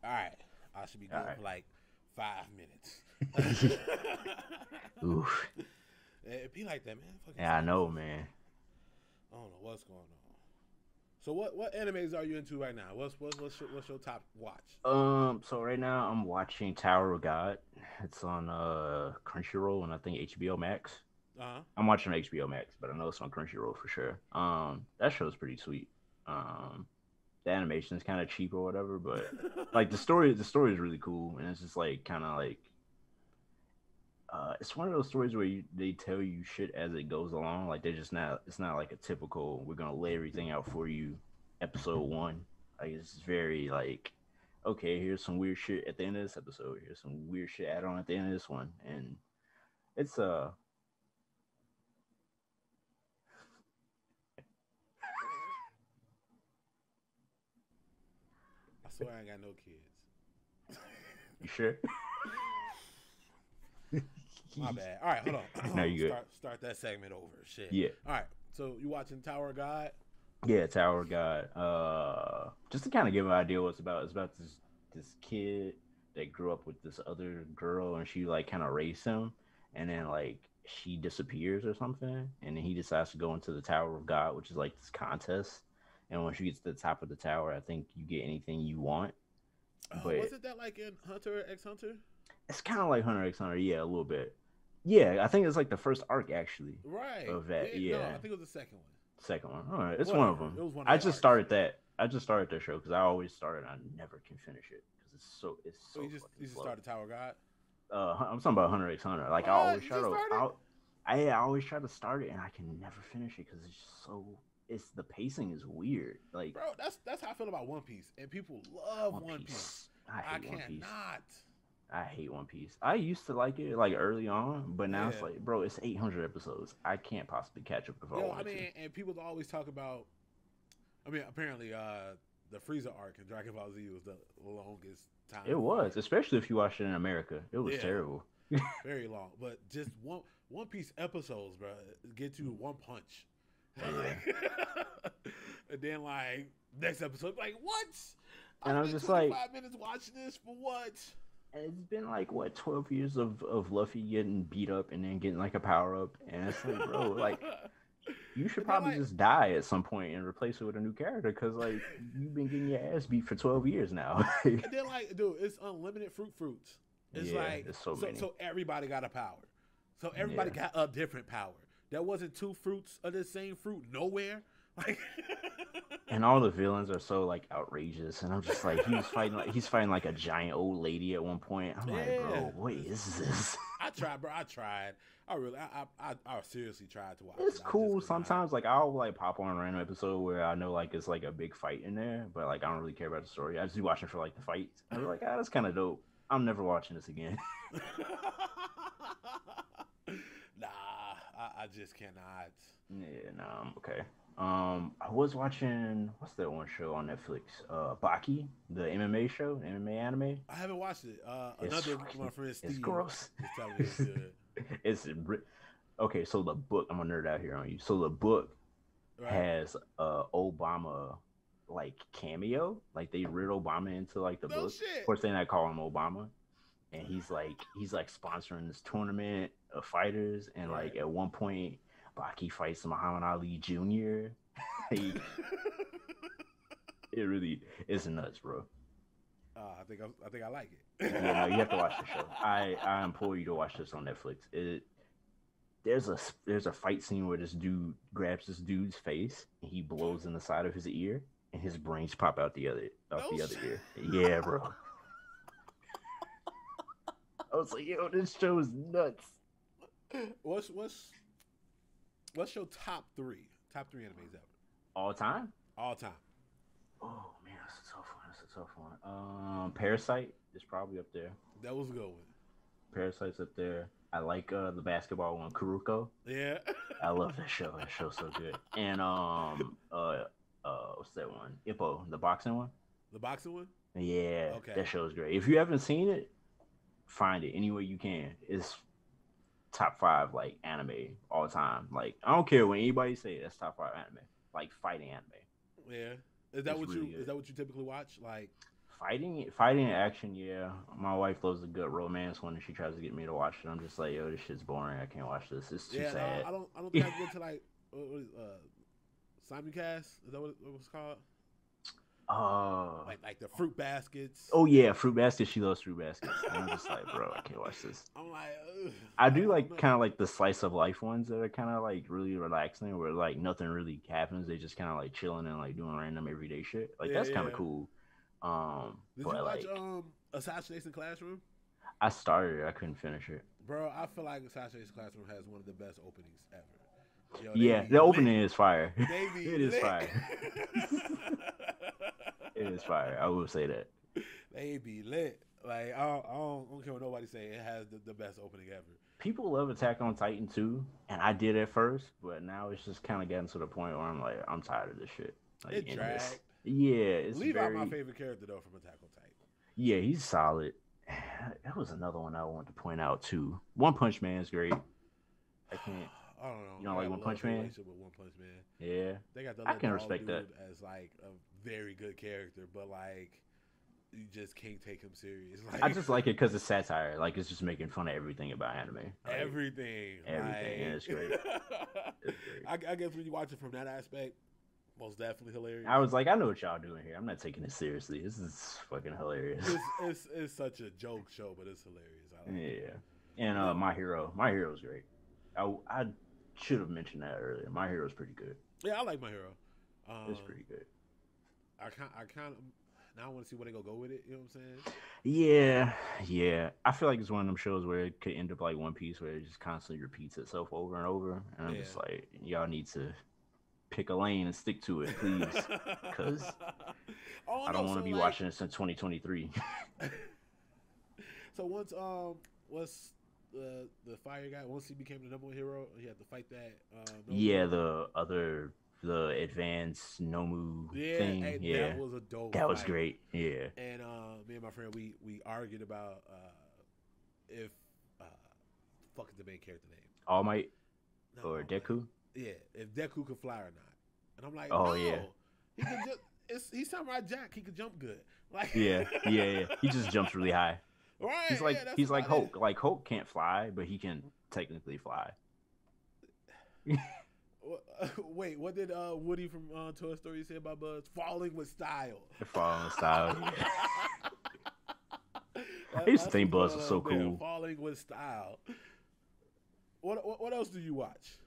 All right, I should be good All right. for like 5 minutes. Oof. It be like that, man. Fucking Yeah, I know, man. I don't know what's going on. So what animes are you into right now? What's your top watch? So right now I'm watching Tower of God. It's on Crunchyroll and I think HBO Max. I'm watching HBO Max, but I know it's on Crunchyroll for sure. That show's pretty sweet. The animation is kind of cheap or whatever, but like the story is really cool, and it's just like kind of like it's one of those stories where they tell you shit as it goes along. Like they're just not. It's not like a typical. We're gonna lay everything out for you. Episode 1. Like it's very like, okay, here's some weird shit at the end of this episode. Here's some weird shit added on at the end of this one, and it's I swear I ain't got no kids. You sure? My bad. All right, hold on. No, you good. Start that segment over. Shit. Yeah. All right. So you watching Tower of God? Yeah, Tower of God. Just to kind of give an idea what it's about this kid that grew up with this other girl, and she like kind of raised him, and then like she disappears or something, and then he decides to go into the Tower of God, which is like this contest. And once you get to the top of the tower, I think you get anything you want. But wasn't that like in Hunter x Hunter? it's kind of like Hunter x Hunter, yeah, a little bit. Yeah, I think it's like the first arc actually. Right. Of that, yeah. No, I think it was the second one. Second one. All right, it's Whatever. one of them. It was one of I the just arcs. started that. I just started that show because I always started. I never can finish it because it's so. So you just started Tower of God? I'm talking about Hunter x Hunter. Like What? I always You try just to. started? I always try to start it and I can never finish it because it's just so. It's the pacing is weird. Like Bro, that's how I feel about One Piece, and people love One Piece. I hate One Piece. Cannot. I hate One Piece. I used to like it like early on, but now it's Yeah. like, bro, it's 800 episodes. I can't possibly catch up if I wanted to. And people always talk about. I mean, apparently, the Frieza arc in Dragon Ball Z was the longest time. It was, especially if you watched it in America. It was terrible. Very long, but just One Piece episodes, bro, get you one punch. And then like next episode, like what? And I'm just like 5 minutes watching this for what? And it's been like what 12 years of Luffy getting beat up and then getting like a power up, and it's like, bro, like you should probably just die at some point and replace it with a new character because like you've been getting your ass beat for 12 years now. And then like, dude, it's unlimited fruits. It's like it's so many. So everybody got a power. So everybody got a different power. There wasn't two fruits of the same fruit nowhere. Like, and all the villains are so like outrageous, and I'm just like he's fighting like a giant old lady at one point. I'm like, bro, what is this? I tried, bro. I seriously tried to watch. It's cool sometimes. Like I'll like pop on a random episode where I know like it's like a big fight in there, but like I don't really care about the story. I just be watching for like the fights. I'm like, that's kind of dope. I'm never watching this again. Nah, I just cannot. Yeah, nah, I'm okay. I was watching what's that one show on Netflix? Baki, the MMA show, MMA anime. I haven't watched it. Another one of my friends, Steve, it's gross. is telling me it's good. Okay. So the book, I'm gonna nerd out here on you. So the book Right. has Obama like cameo. Like they read Obama into like the No book. Of shit. course, they not call him Obama, and he's like sponsoring this tournament of fighters, and Right. like at one point, Baki fights Muhammad Ali Jr. Like it really is nuts, bro. I think I like Yeah, no, you have to it. watch the show. I implore you to watch this on Netflix. There's a fight scene where this dude grabs this dude's face and he blows in the side of his ear and his brains pop out No the other shit. ear. Yeah, bro. I was like, yo, this show is nuts. What's what's your top three animes ever, All time? all time? Oh man, that's a tough one. That's a tough one. Parasite is probably up there. That was a good one. Parasite's up there. I like the basketball one, Kuruko. Yeah. I love that show. That show's so good. And what's that one? Ippo, the boxing one. The boxing one. Yeah, Okay. that show's great. If you haven't seen it, find it any way you can. It's top five like anime all time. Like I don't care what anybody say. That's top five anime. Like fighting anime. Yeah. Is that It's what really you good. typically watch? Like, Fighting action. Yeah, my wife loves a good romance one, and she tries to get me to watch it. I'm just like, yo, this shit's boring. I can't watch this. It's too yeah, sad. no, I don't think I can get to like Simon Cast. Is that what it was called? Uh, Like the fruit baskets. oh yeah, fruit basket. She loves fruit baskets. And I'm just like, bro, I can't watch this. I'm like, ugh, I do don't like know. kind of like the slice of life ones that are kind of like really relaxing, where like nothing really happens. They just kind of like chilling and like doing random everyday shit. Like Yeah, that's kind of yeah. cool. Did you But watch like Assassination Classroom? I started it, I couldn't finish it. Bro, I feel like Assassination Classroom has one of the best openings ever. Yo, they Yeah, be the lit. opening is fire. They be It is lit. fire. It is fire. I will say that. They be lit. Like I don't care what nobody say. It has the best opening ever. People love Attack on Titan too, and I did at first, but now it's just kind of getting to the point where I'm like, I'm tired of this shit. Like, It in dragged. yeah, it's Levi, my very, favorite character though from Attack on Titan. yeah, he's solid. That was another one I wanted to point out too. One Punch Man is great. I can't. I don't know. You don't I like got One a Punch love-hate Man? relationship with One Punch Man. Yeah, They got the I little can dog respect dude that. as like a very good character, but like you just can't take him serious. Like I just like it because it's satire. Like it's just making fun of everything about anime. Like, everything. everything, and it's great. It's great. I guess when you watch it from that aspect, most definitely hilarious. I was like, I know what y'all doing here. I'm not taking it seriously. This is fucking hilarious. It's such a joke show, but it's hilarious. I like it. Yeah. And No. My Hero's great. I should have mentioned that earlier. My Hero's pretty good. Yeah, I like My Hero. It's pretty good. I kind of now I want to see where they gonna go with it. You know what I'm saying? Yeah, yeah. I feel like it's one of them shows where it could end up like One Piece, where it just constantly repeats itself over and over. And I'm just Yeah. like, y'all need to pick a lane and stick to it, please, because Oh I no! don't want So to be like, watching this in 2023. so once the fire guy once he became the number one hero, he had to fight that. Yeah, Nomu. the advanced Nomu Yeah, thing. and Yeah, that was a dope. that was fight. great. Yeah. And me and my friend we argued about if uh, fuck is the main character name? All Might No, or man. Deku. Yeah, if Deku could fly or not. And I'm like, Oh, no, yeah. he could just. He's Samurai Jack. He could jump good. Like Yeah, yeah, yeah. He just jumps really high. Right. Yeah, He's like about Hulk. Like Hulk can't fly, but he can technically fly. it. Wait, what did Woody from Toy Story say about Buzz? Falling with style. Following style. That- I used to that's think what's Buzz was going so on there, cool. Falling with style. What else do you watch?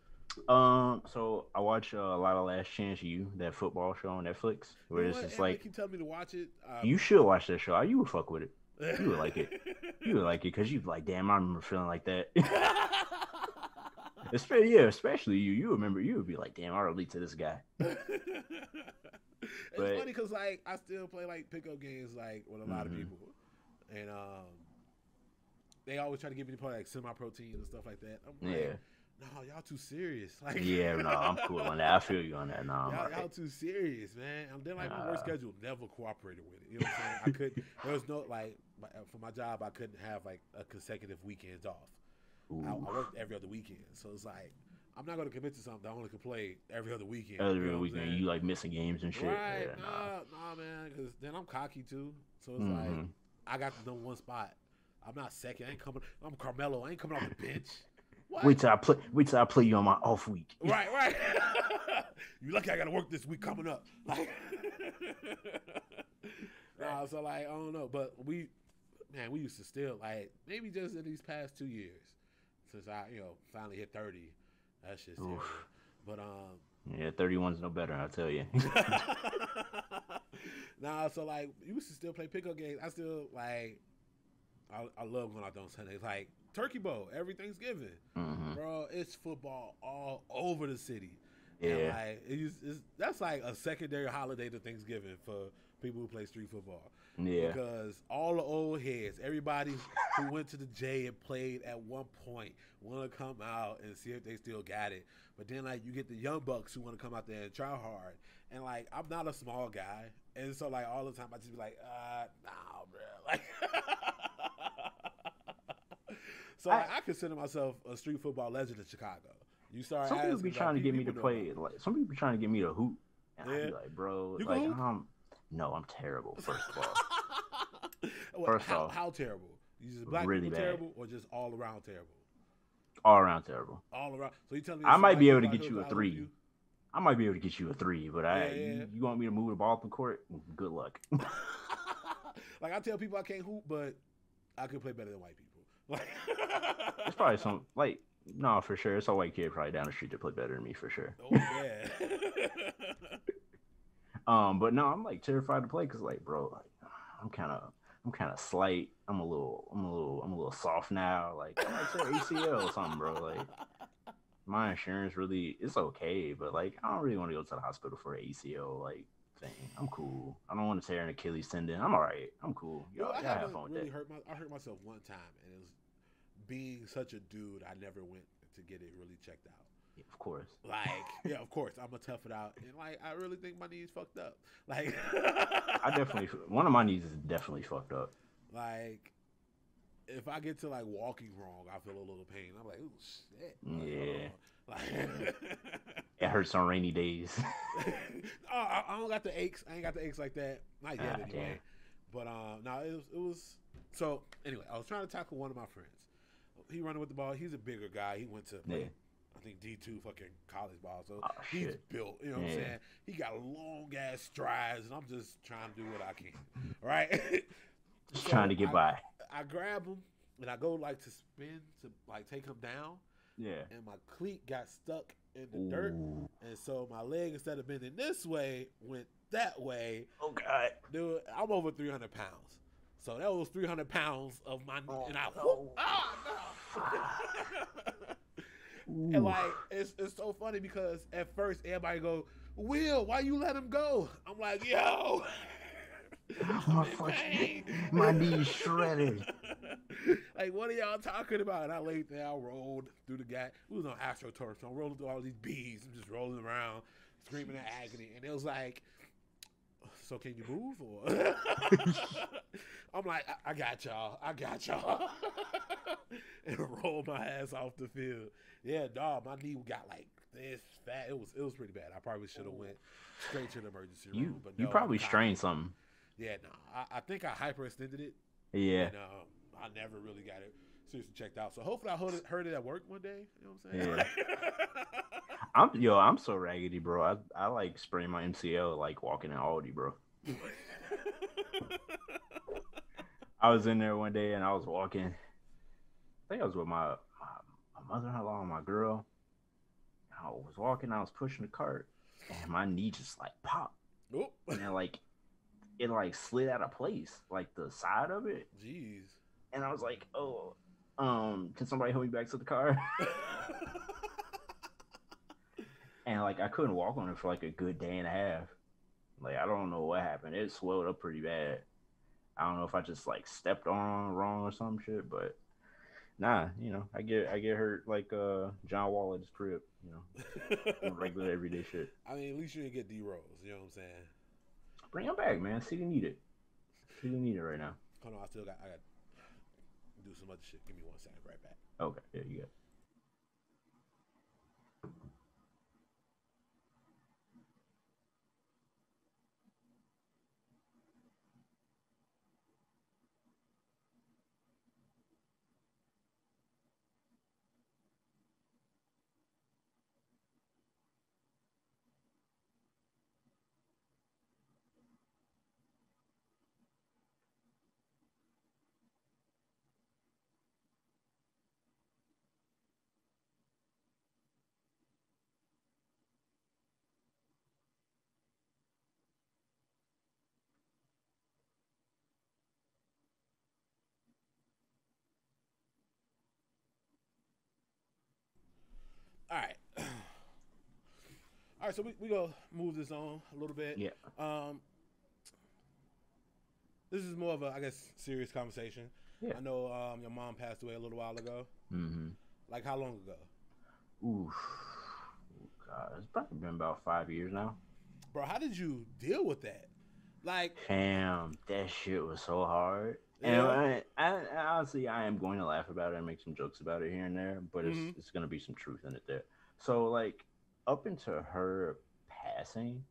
So I watch a lot of Last Chance U, that football show on Netflix, where You know it's what? just And they like keep telling me to watch it. you should watch that show. You would fuck with it. You would like it. You would like it because you'd be like, damn, I remember feeling like that. Especially you. You remember, you would be like, damn, I relate to this guy. It's But- funny because like I still play like pickup games like with a lot of Mhm. people, and they always try to get me to play like semi-protein and stuff like that. I'm like, Yeah. no, y'all too serious. Like, Yeah, no, I'm cool on that. I feel you on that. No, I'm y'all right. too serious, man. And then like my Nah. work schedule never cooperated with it. You know what I'm saying? I could. There was no like for my job, I couldn't have like a consecutive weekends off. I Ooh. worked every other weekend, so it's like I'm not gonna commit to something that I only can play every other weekend. Every weekend, you like missing games and shit. Right? Yeah, Nah, man. Because then I'm cocky too. So it's Mm-hmm. like I got the number one spot. I'm not second. I ain't coming. I'm Carmelo. I ain't coming off the bench. What? Wait till I play you on my off week. Right. You lucky I got to work this week coming up. Like, nah, so like I don't know, but we used to still like maybe just in these past 2 years since I finally hit 30. That shit's terrible. But yeah, 31's no better, I tell you. Nah, so like you used to still play pickup games. I still like. I love going out there on Sundays. Like Turkey Bowl every Thanksgiving, bro. It's football all over the city. Yeah, and like that's like a secondary holiday to Thanksgiving for people who play street football. Yeah, because all the old heads, everybody who went to the J and played at one point, want to come out and see if they still got it. But then like you get the young bucks who want to come out there and try hard. And like I'm not a small guy, and so like all the time I just be like, nah, bro, like. So I consider myself a street football legend in Chicago. You start. Some people be trying to get me to play. Like some people be trying to get me to hoop, and I be like, bro, you like hoop? No, I'm terrible. First of all, well, how terrible? You just black really people bad. Terrible, or just all around terrible? All around terrible. All around. So you telling me I might be able to like get you a 3. I might be able to get you a 3, but you want me to move the ball up the court? Good luck. Like I tell people I can't hoop, but I can play better than white people. Like it's probably some like no for sure. It's a white kid probably down the street that play better than me for sure. Oh yeah. But no, I'm like terrified to play because like, bro, like, I'm kind of slight. I'm a little soft now. Like I might tear ACL or something, bro. Like my insurance really it's okay, but like I don't really want to go to the hospital for an ACL like thing. I'm cool. I don't want to tear an Achilles tendon. I'm all right. I'm cool. Y'all have fun with that. I hurt myself one time, and it was being such a dude. I never went to get it really checked out. Yeah, of course. Like, yeah, of course. I'm gonna tough it out, and like, I really think my knees fucked up. Like, one of my knees is definitely fucked up. Like, if I get to like walking wrong, I feel a little pain. I'm like, ooh, shit. Yeah. Like, it hurts on rainy days. I don't got the aches. I ain't got the aches like that. Not yet, anyway. Damn. But no, it was. So anyway, I was trying to tackle one of my friends. He running with the ball. He's a bigger guy. He went to I think D2 fucking college ball. So he's built. You know what I'm saying? He got long ass strides, and I'm just trying to do what I can. Right? Just trying to get by. I grab him and I go like to spin to like take him down. Yeah. And my cleat got stuck in the dirt. And so my leg, instead of bending this way, went that way. Oh, God. Dude, I'm over 300 pounds. So that was 300 pounds of my... and I... No. And like, it's so funny because at first everybody go, Will, why you let him go? I'm like, yo... my knees shredded. Like, what are y'all talking about? And I laid there, I rolled through the guy. It was on AstroTurf, so I'm rolling through all these bees. I'm just rolling around, screaming in agony. And it was like, so can you move? Or I'm like, I got y'all. And rolled my ass off the field. Yeah, dog, my knee got like this fat. It was pretty bad. I probably should have went straight to the emergency room. But you probably strained something. Yeah, no, I think I hyperextended it. Yeah. And I never really got it seriously checked out. So hopefully I heard it at work one day. You know what I'm saying? Yeah. I'm so raggedy, bro. I like sprained my MCL like walking in Aldi, bro. I was in there one day and I was walking. I think I was with my mother-in-law and my girl. I was walking, I was pushing the cart, and my knee just like popped. Oop. And like it like slid out of place, like the side of it. Jeez. And I was like, oh, can somebody help me back to the car? And like I couldn't walk on it for like a good day and a half. Like I don't know what happened. It swelled up pretty bad. I don't know if I just like stepped on wrong or some shit, but nah, you know, I get hurt like John Wall at his crib, you know. Regular everyday shit. I mean, at least you didn't get D Rose, you know what I'm saying? Bring him back, man. City need it. City need it right now. Hold on, I got to do some other shit. Give me 1 second, right back. Okay, yeah, you got it. All right, so we gonna move this on a little bit. Yeah. This is more of a, I guess, serious conversation. Yeah. I know your mom passed away a little while ago. Mm-hmm. Like, how long ago? Oof. God, it's probably been about 5 years now. Bro, how did you deal with that? Like, Fam, that shit was so hard. Yeah. And I honestly, I am going to laugh about it and make some jokes about it here and there, but it's going to be some truth in it there. So, like, up into her passing,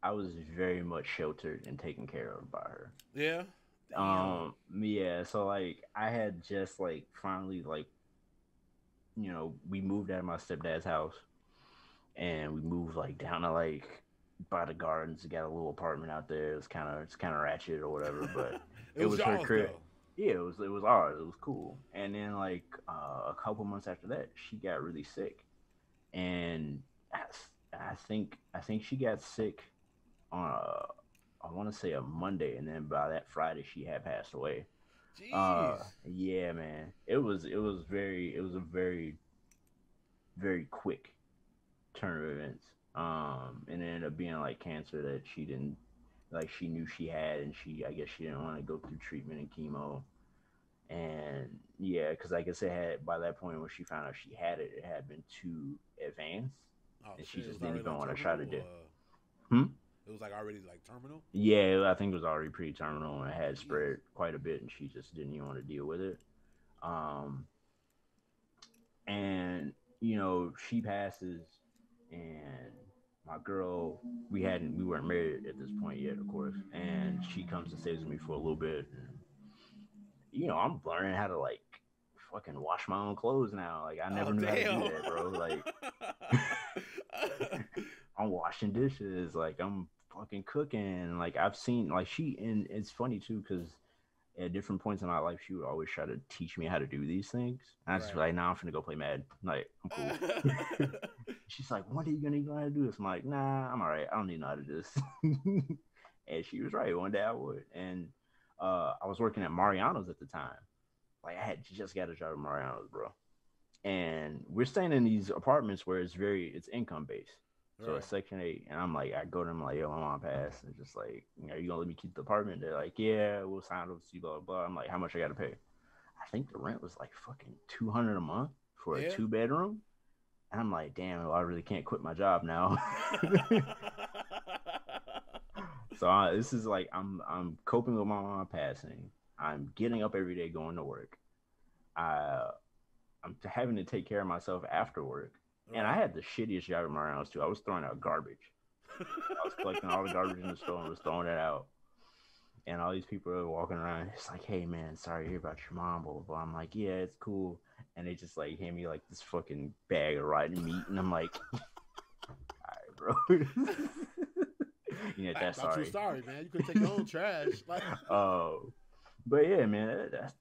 I was very much sheltered and taken care of by her. Yeah. Damn. Yeah. So, like, I had just like finally like, you know, we moved out of my stepdad's house, and we moved like down to like by the gardens. We got a little apartment out there. It's kind of ratchet or whatever, but it was her crib. Though. Yeah, it was ours. It was cool. And then like a couple months after that, she got really sick, and I think she got sick on I want to say a Monday, and then by that Friday she had passed away. Jeez. Yeah, man. It was a very, very quick turn of events. And it ended up being like cancer that she didn't, like, she knew she had, and I guess she didn't want to go through treatment and chemo. And yeah, because I guess it had, by that point when she found out she had it, it had been too advanced, and she just didn't even want to try to do. It was like already like terminal? Yeah, I think it was already pretty terminal, and it had spread quite a bit, and she just didn't even want to deal with it. And you know, she passes, and my girl, we weren't married at this point yet, of course, and she comes and stays with me for a little bit. And, you know, I'm learning how to like fucking wash my own clothes now. Like, I never knew how to do that, bro. Like, I'm washing dishes, like I'm fucking cooking. Like, I've seen, like, and it's funny too, because at different points in my life, she would always try to teach me how to do these things. And I just be like, nah, I'm finna go play Mad. Like, I'm cool. She's like, when are you gonna learn how to do this? I'm like, nah, I'm all right. I don't need to know how to do this. And she was right. One day I would. And I was working at Mariano's at the time. Like, I had just got a job at Mariano's, bro. And we're staying in these apartments where it's income based. So it's Section 8, and I'm like, I go to them like, yo, my mom passed, and just like, you know, you gonna let me keep the apartment? They're like, yeah, we'll sign up to see, blah, blah, blah. I'm like, how much I gotta pay? I think the rent was like fucking $200 a month for a 2-bedroom, and I'm like, damn, well, I really can't quit my job now. So this is like, I'm coping with my mom passing. I'm getting up every day going to work. I'm having to take care of myself after work. And I had the shittiest job at Mariano's too. I was throwing out garbage. I was collecting all the garbage in the store and was throwing it out. And all these people are walking around. It's like, hey man, sorry to hear about your mom, blah, blah, blah. I'm like, yeah, it's cool. And they just like hand me like this fucking bag of rotten meat, and I'm like, all right, bro. You know, that's sorry. I'm sorry, man. You could take your own trash. Like, but yeah, man, that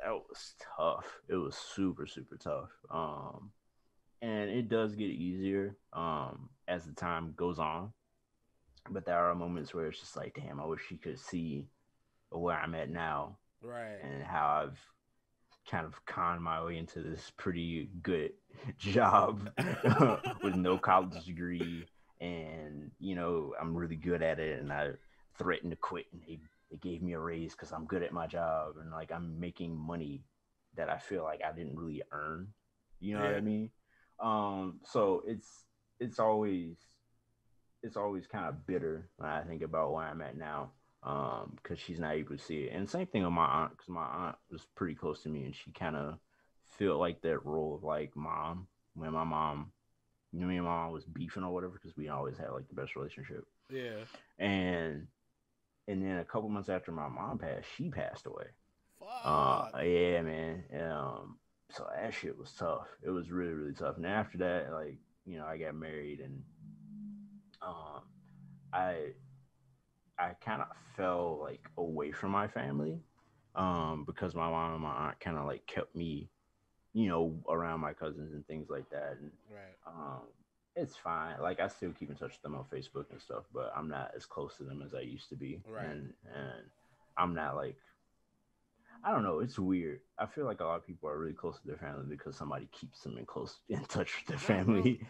was tough. It was super, super tough. And it does get easier as the time goes on. But there are moments where it's just like, damn, I wish you could see where I'm at now. Right. And how I've kind of conned my way into this pretty good job with no college degree. And, you know, I'm really good at it. And I threatened to quit. And they gave me a raise because I'm good at my job. And, like, I'm making money that I feel like I didn't really earn. You know what I mean? So it's always kind of bitter when I think about where I'm at now, because she's not able to see it. And same thing with my aunt, because my aunt was pretty close to me, and she kind of felt like that role of like mom when my mom, you know, me and my mom was beefing or whatever, because we always had like the best relationship. Yeah. And then a couple months after my mom passed, she passed away. Fuck. Yeah, man. So that shit was tough. It was really, really tough. And after that, like, you know, I got married, and I kind of fell like away from my family, because my mom and my aunt kind of like kept me, you know, around my cousins and things like that. And it's fine. Like, I still keep in touch with them on Facebook and stuff, but I'm not as close to them as I used to be. Right. And I'm not like, I don't know. It's weird. I feel like a lot of people are really close to their family because somebody keeps them in touch with their family.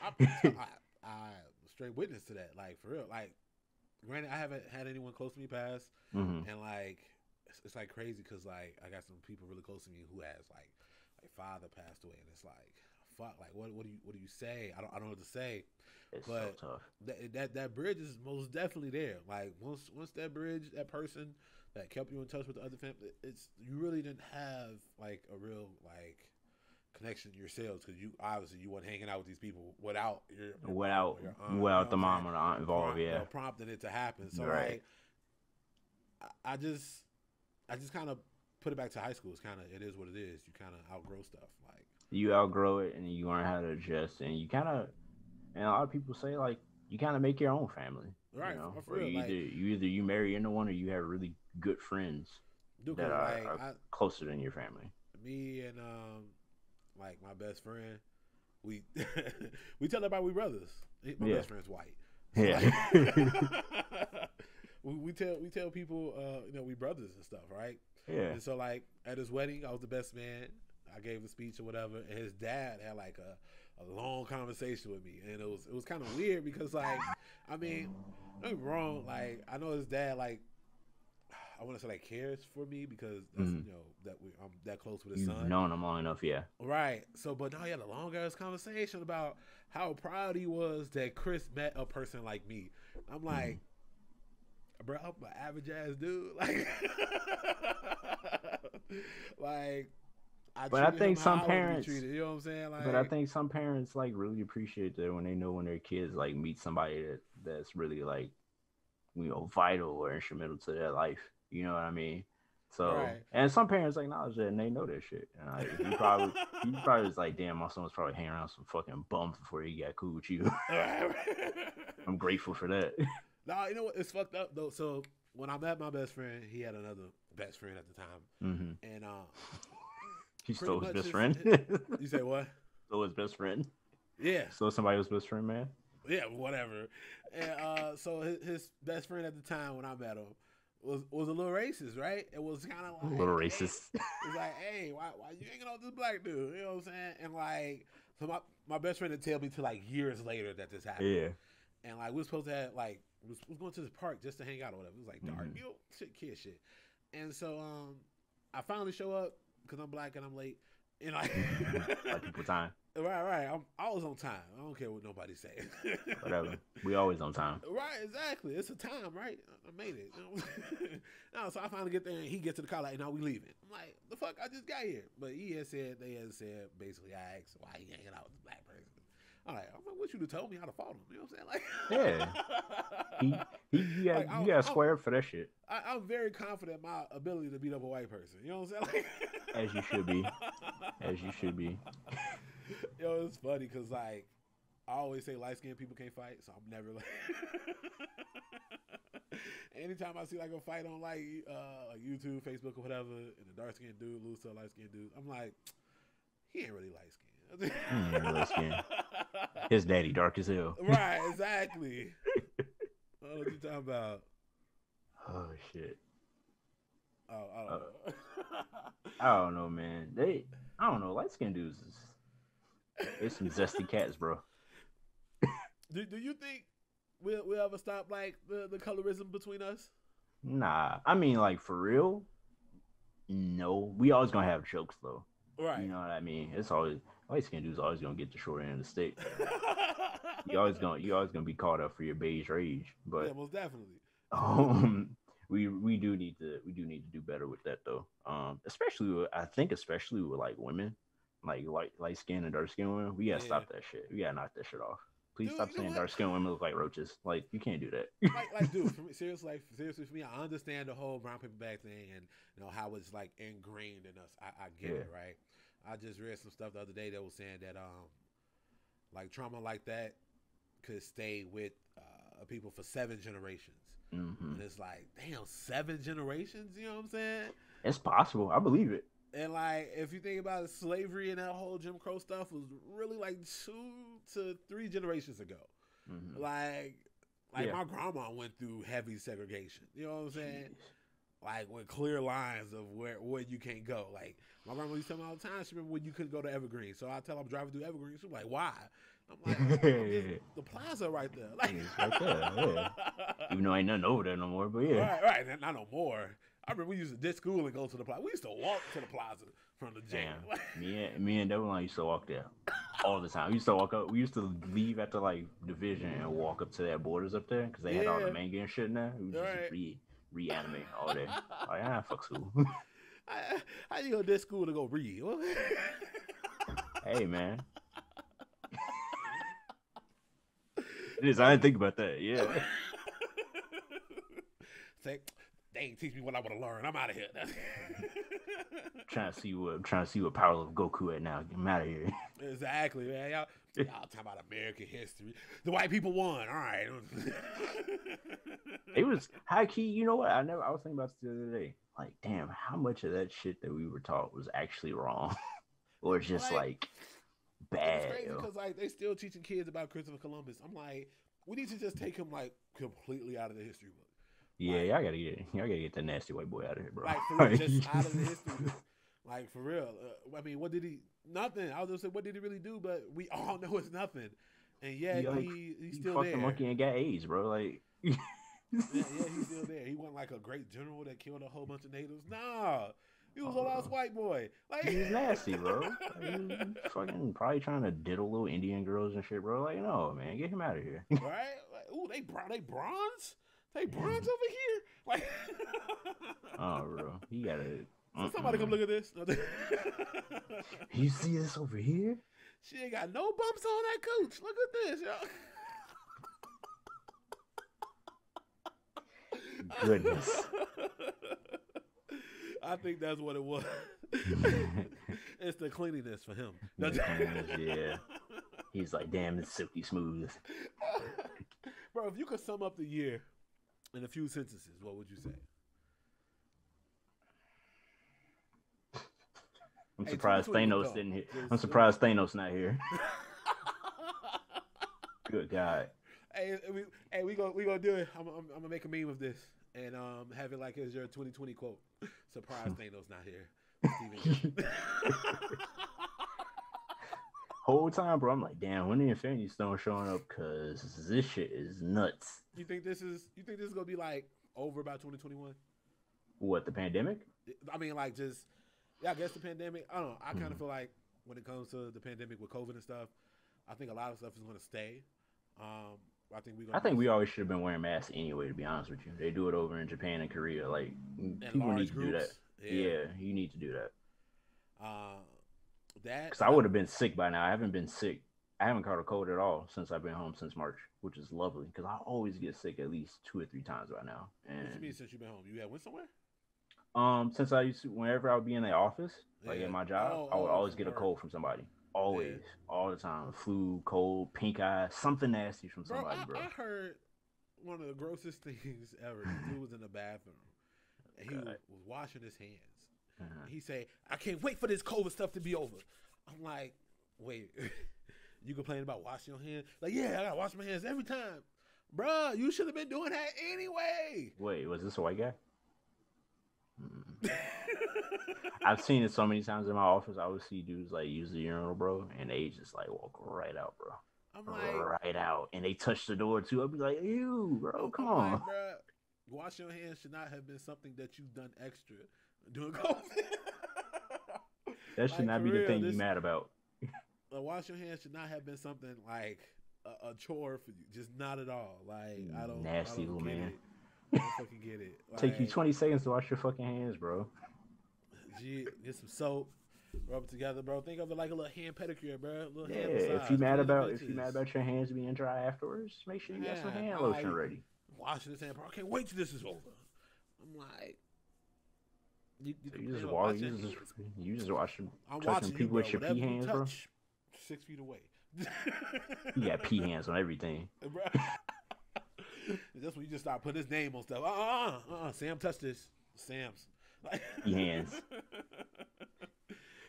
I straight witness to that. Like for real. Like, granted, I haven't had anyone close to me pass, and like it's like crazy because like I got some people really close to me who has like father passed away, and it's like fuck. Like what do you say? I don't know what to say. It's But so tough. That bridge is most definitely there. Like once that bridge, that person that kept you in touch with the other family, it's you really didn't have like a real like connection yourselves because you obviously you weren't hanging out with these people without your without aunt, without the mom or the aunt involved, prompting it to happen. So right. like, I just kind of put it back to high school. It's kind of it is what it is. You kind of outgrow stuff. Like You outgrow it and you learn how to adjust, and you kind of, and a lot of people say like you kind of make your own family, right? You know, for real, you either you marry into one or you have really good friends that are closer than your family. Me and like my best friend, we we tell everybody we brothers. My best friend's white. So like, we tell people you know we brothers and stuff, right? Yeah. And so like at his wedding, I was the best man. I gave a speech or whatever, and his dad had like a long conversation with me, and it was kind of weird because like I mean, don't get me wrong, like I know his dad like I want to say like cares for me because that's, you know that I'm that close with his son. You've known him long enough, yeah. Right. So, but now he had a long ass conversation about how proud he was that Chris met a person like me. I'm like, bro, I'm an average ass dude. Like, like. I think some parents, you know what I'm saying? Like, but I think some parents like really appreciate that when they know when their kids like meet somebody that's really like, you know, vital or instrumental to their life. You know what I mean? So, and some parents acknowledge that and they know that shit. And like, you probably was like, damn, my son was probably hanging around some fucking bums before he got cool with you. I'm grateful for that. No, you know what? It's fucked up though. So when I met my best friend, he had another best friend at the time, and he stole his best friend. You say what? Stole his best friend. Yeah. Stole somebody else's best friend, man. Yeah, whatever. And so his best friend at the time when I met him was a little racist, right? It was kind of like a little racist. Hey, it's like, hey, why you hanging out with this black dude? You know what I'm saying? And like, so my best friend didn't tell me till like years later that this happened. Yeah. And like we were supposed to have like we was going to this park just to hang out or whatever. It was like dark, you know, kid shit. And so I finally show up because I'm black and I'm late. And like people time. Right. I'm always on time. I don't care what nobody say. Whatever. We always on time. Right, exactly. It's a time, right? I made it. No, so I finally get there and he gets to the car like, no, we leaving. I'm like, the fuck, I just got here. But they had said, basically, I asked why he hanging out with the black person. I'm like, what you to tell me how to follow him? You know what I'm saying? Like, you got to square up for that shit. I'm very confident in my ability to beat up a white person. You know what I'm saying? Like, as you should be. As you should be. Yo, it's funny because like I always say light skinned people can't fight, so I'm never like. Anytime I see like a fight on like YouTube, Facebook, or whatever, and a dark skinned dude lose to a light skinned dude, I'm like, he ain't really light skinned. He ain't really light skinned. His daddy dark as hell. Right, exactly. What you talking about? Oh shit. Oh, I don't know. I don't know, man. I don't know. Light skinned dudes it's some zesty cats, bro. Do you think we'll ever stop like the colorism between us? Nah, I mean like for real. No, we always gonna have jokes though. Right. You know what I mean? It's always light skinned dudes always gonna get the short end of the stick. you always gonna be caught up for your beige rage. But yeah, most definitely. We do need to do better with that though. Especially with like women, like light skin and dark skin women. We gotta stop that shit. We gotta knock that shit off. Please stop saying dark skin women look like roaches. Like you can't do that. like dude, for me, seriously for me, I understand the whole brown paper bag thing and you know how it's like ingrained in us. I get it, right? I just read some stuff the other day that was saying that like trauma like that could stay with people for 7 generations. And it's like, damn, 7 generations, you know what I'm saying? It's possible. I believe it. And like, if you think about it, slavery and that whole Jim Crow stuff was really like 2 to 3 generations ago. Like my grandma went through heavy segregation. You know what I'm saying? Jeez. Like with clear lines of where you can't go. Like my grandma used to tell me all the time, she remember when you couldn't go to Evergreen. So I tell her I'm driving through Evergreen. She's like, why? I'm like, the plaza right there. Like, It's right there, yeah. Even though ain't nothing over there no more, but yeah. Right, not no more. I remember we used to ditch school and go to the plaza. We used to walk to the plaza from the gym. Damn. Me and Devin used to walk there all the time. We used to walk up. We used to leave after like division and walk up to that Borders up there because they had all the manga and shit in there. We would just reanimate all day. Like, fuck school. How you go to this school to go read? Hey, man. It is. I didn't think about that. Yeah. Say, they ain't teach me what I want to learn. I'm out of here. trying to see what power of Goku at now. Get him out of here. Exactly, man. Y'all talking about American history. The white people won. All right. It was high key. You know what? I was thinking about this the other day. Like, damn, how much of that shit that we were taught was actually wrong, or just like bad? It's crazy because like they still teaching kids about Christopher Columbus. I'm like, we need to just take him like completely out of the history book. Yeah, like, y'all gotta get the nasty white boy out of here, bro. Like for real, just out of the history book. Like for real. I mean, what did he? Nothing. I was gonna say, what did he really do? But we all know it's nothing. And yeah, he's still there. He fucked the monkey and got AIDS, bro. Like. yeah, he's still there. He wasn't like a great general that killed a whole bunch of natives. Nah, he was a lost white boy. Like he was nasty, bro. Like, he was fucking probably trying to diddle little Indian girls and shit, bro. Like, no, man, get him out of here. Right? Like, ooh, they bronze. They bronze over here. Like, oh, bro, he gotta. So somebody come look at this. You see this over here? She ain't got no bumps on that cooch. Look at this, y'all. Goodness. I think that's what it was. It's the cleanliness for him. Yeah. He's like, damn, it's silky smooth. Bro, if you could sum up the year in a few sentences, what would you say? I'm surprised Thanos didn't hit. I'm surprised Thanos not here. Good God. Hey, we gonna do it. I'm gonna make a meme of this and have it like as your 2020 quote. Surprise, Thanos not here. Whole time, bro, I'm like, damn, when the Infinity Stone showing up? Cause this shit is nuts. You think this is gonna be like over by 2021? What, the pandemic? I mean, like just I guess the pandemic. I don't know. I kind of feel like when it comes to the pandemic with COVID and stuff, I think a lot of stuff is gonna stay. I think we always should have been wearing masks anyway. To be honest with you, they do it over in Japan and Korea. Like people need to do that. Yeah, you need to do that. Because I would have been sick by now. I haven't been sick. I haven't caught a cold at all since I've been home since March, which is lovely. Because I always get sick at least 2 or 3 times by now. And what do you mean since you've been home? You went somewhere? Since I used to, whenever I would be in the office, like at my job, I would always get a cold from somebody. Always, all the time. Flu, cold, pink eye, something nasty from somebody, bro. I heard one of the grossest things ever. He was in the bathroom and he was washing his hands. He said, "I can't wait for this COVID stuff to be over." I'm like, wait, you complain about washing your hands? Like, yeah, I gotta wash my hands every time. Bruh, you should have been doing that anyway. Wait, was this a white guy? I've seen it so many times in my office. I would see dudes like use the urinal, bro, and they just like walk right out, bro. I'm like, right out, and they touch the door too. I'd be like, ew, bro, come on. Like, bro, wash your hands should not have been something that you've done extra during COVID. That should not be the thing you're mad about. Wash your hands should not have been something like a chore for you. Just not at all. Like, I don't. Nasty little man. I don't fucking get it. Like, take you 20 seconds to wash your fucking hands, bro. Gee, get some soap, rub it together, bro. Think of it like a little hand pedicure, bro. Hand massage. If you mad about your hands being dry afterwards, make sure you got some hand lotion ready. Washing this hand, bro. I can't wait till this is over. I'm like, you just wash. You just wash them. I'm touching people with your pee hands, bro. 6 feet away. You got pee hands on everything, bro. That's when you just start putting his name on stuff. Sam touched this. Sam's. Pee hands.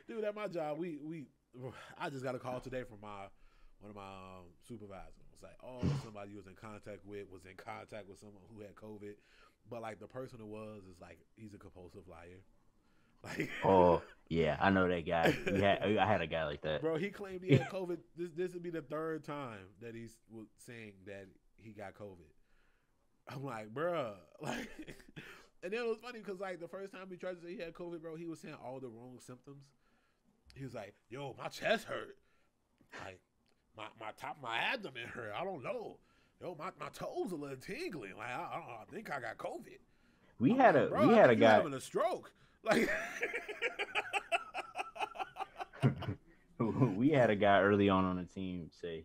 Dude, at my job, I just got a call today from one of my supervisors. It's like, somebody you was in contact with someone who had COVID, but like the person it was is like he's a compulsive liar. Like, Oh yeah, I know that guy. I had a guy like that. bro, he claimed he had COVID. This would be the third time that he's saying that he got COVID. I'm like, bro, like, and then it was funny because like the first time he tried to say he had COVID, bro, he was saying all the wrong symptoms. He was like, yo, my chest hurt, like my top of my abdomen hurt. I don't know. Yo, my toes a little tingling. Like I think I got COVID. We I'm had like, a bro, we I had a think you guy. having a stroke. Like, We had a guy early on the team say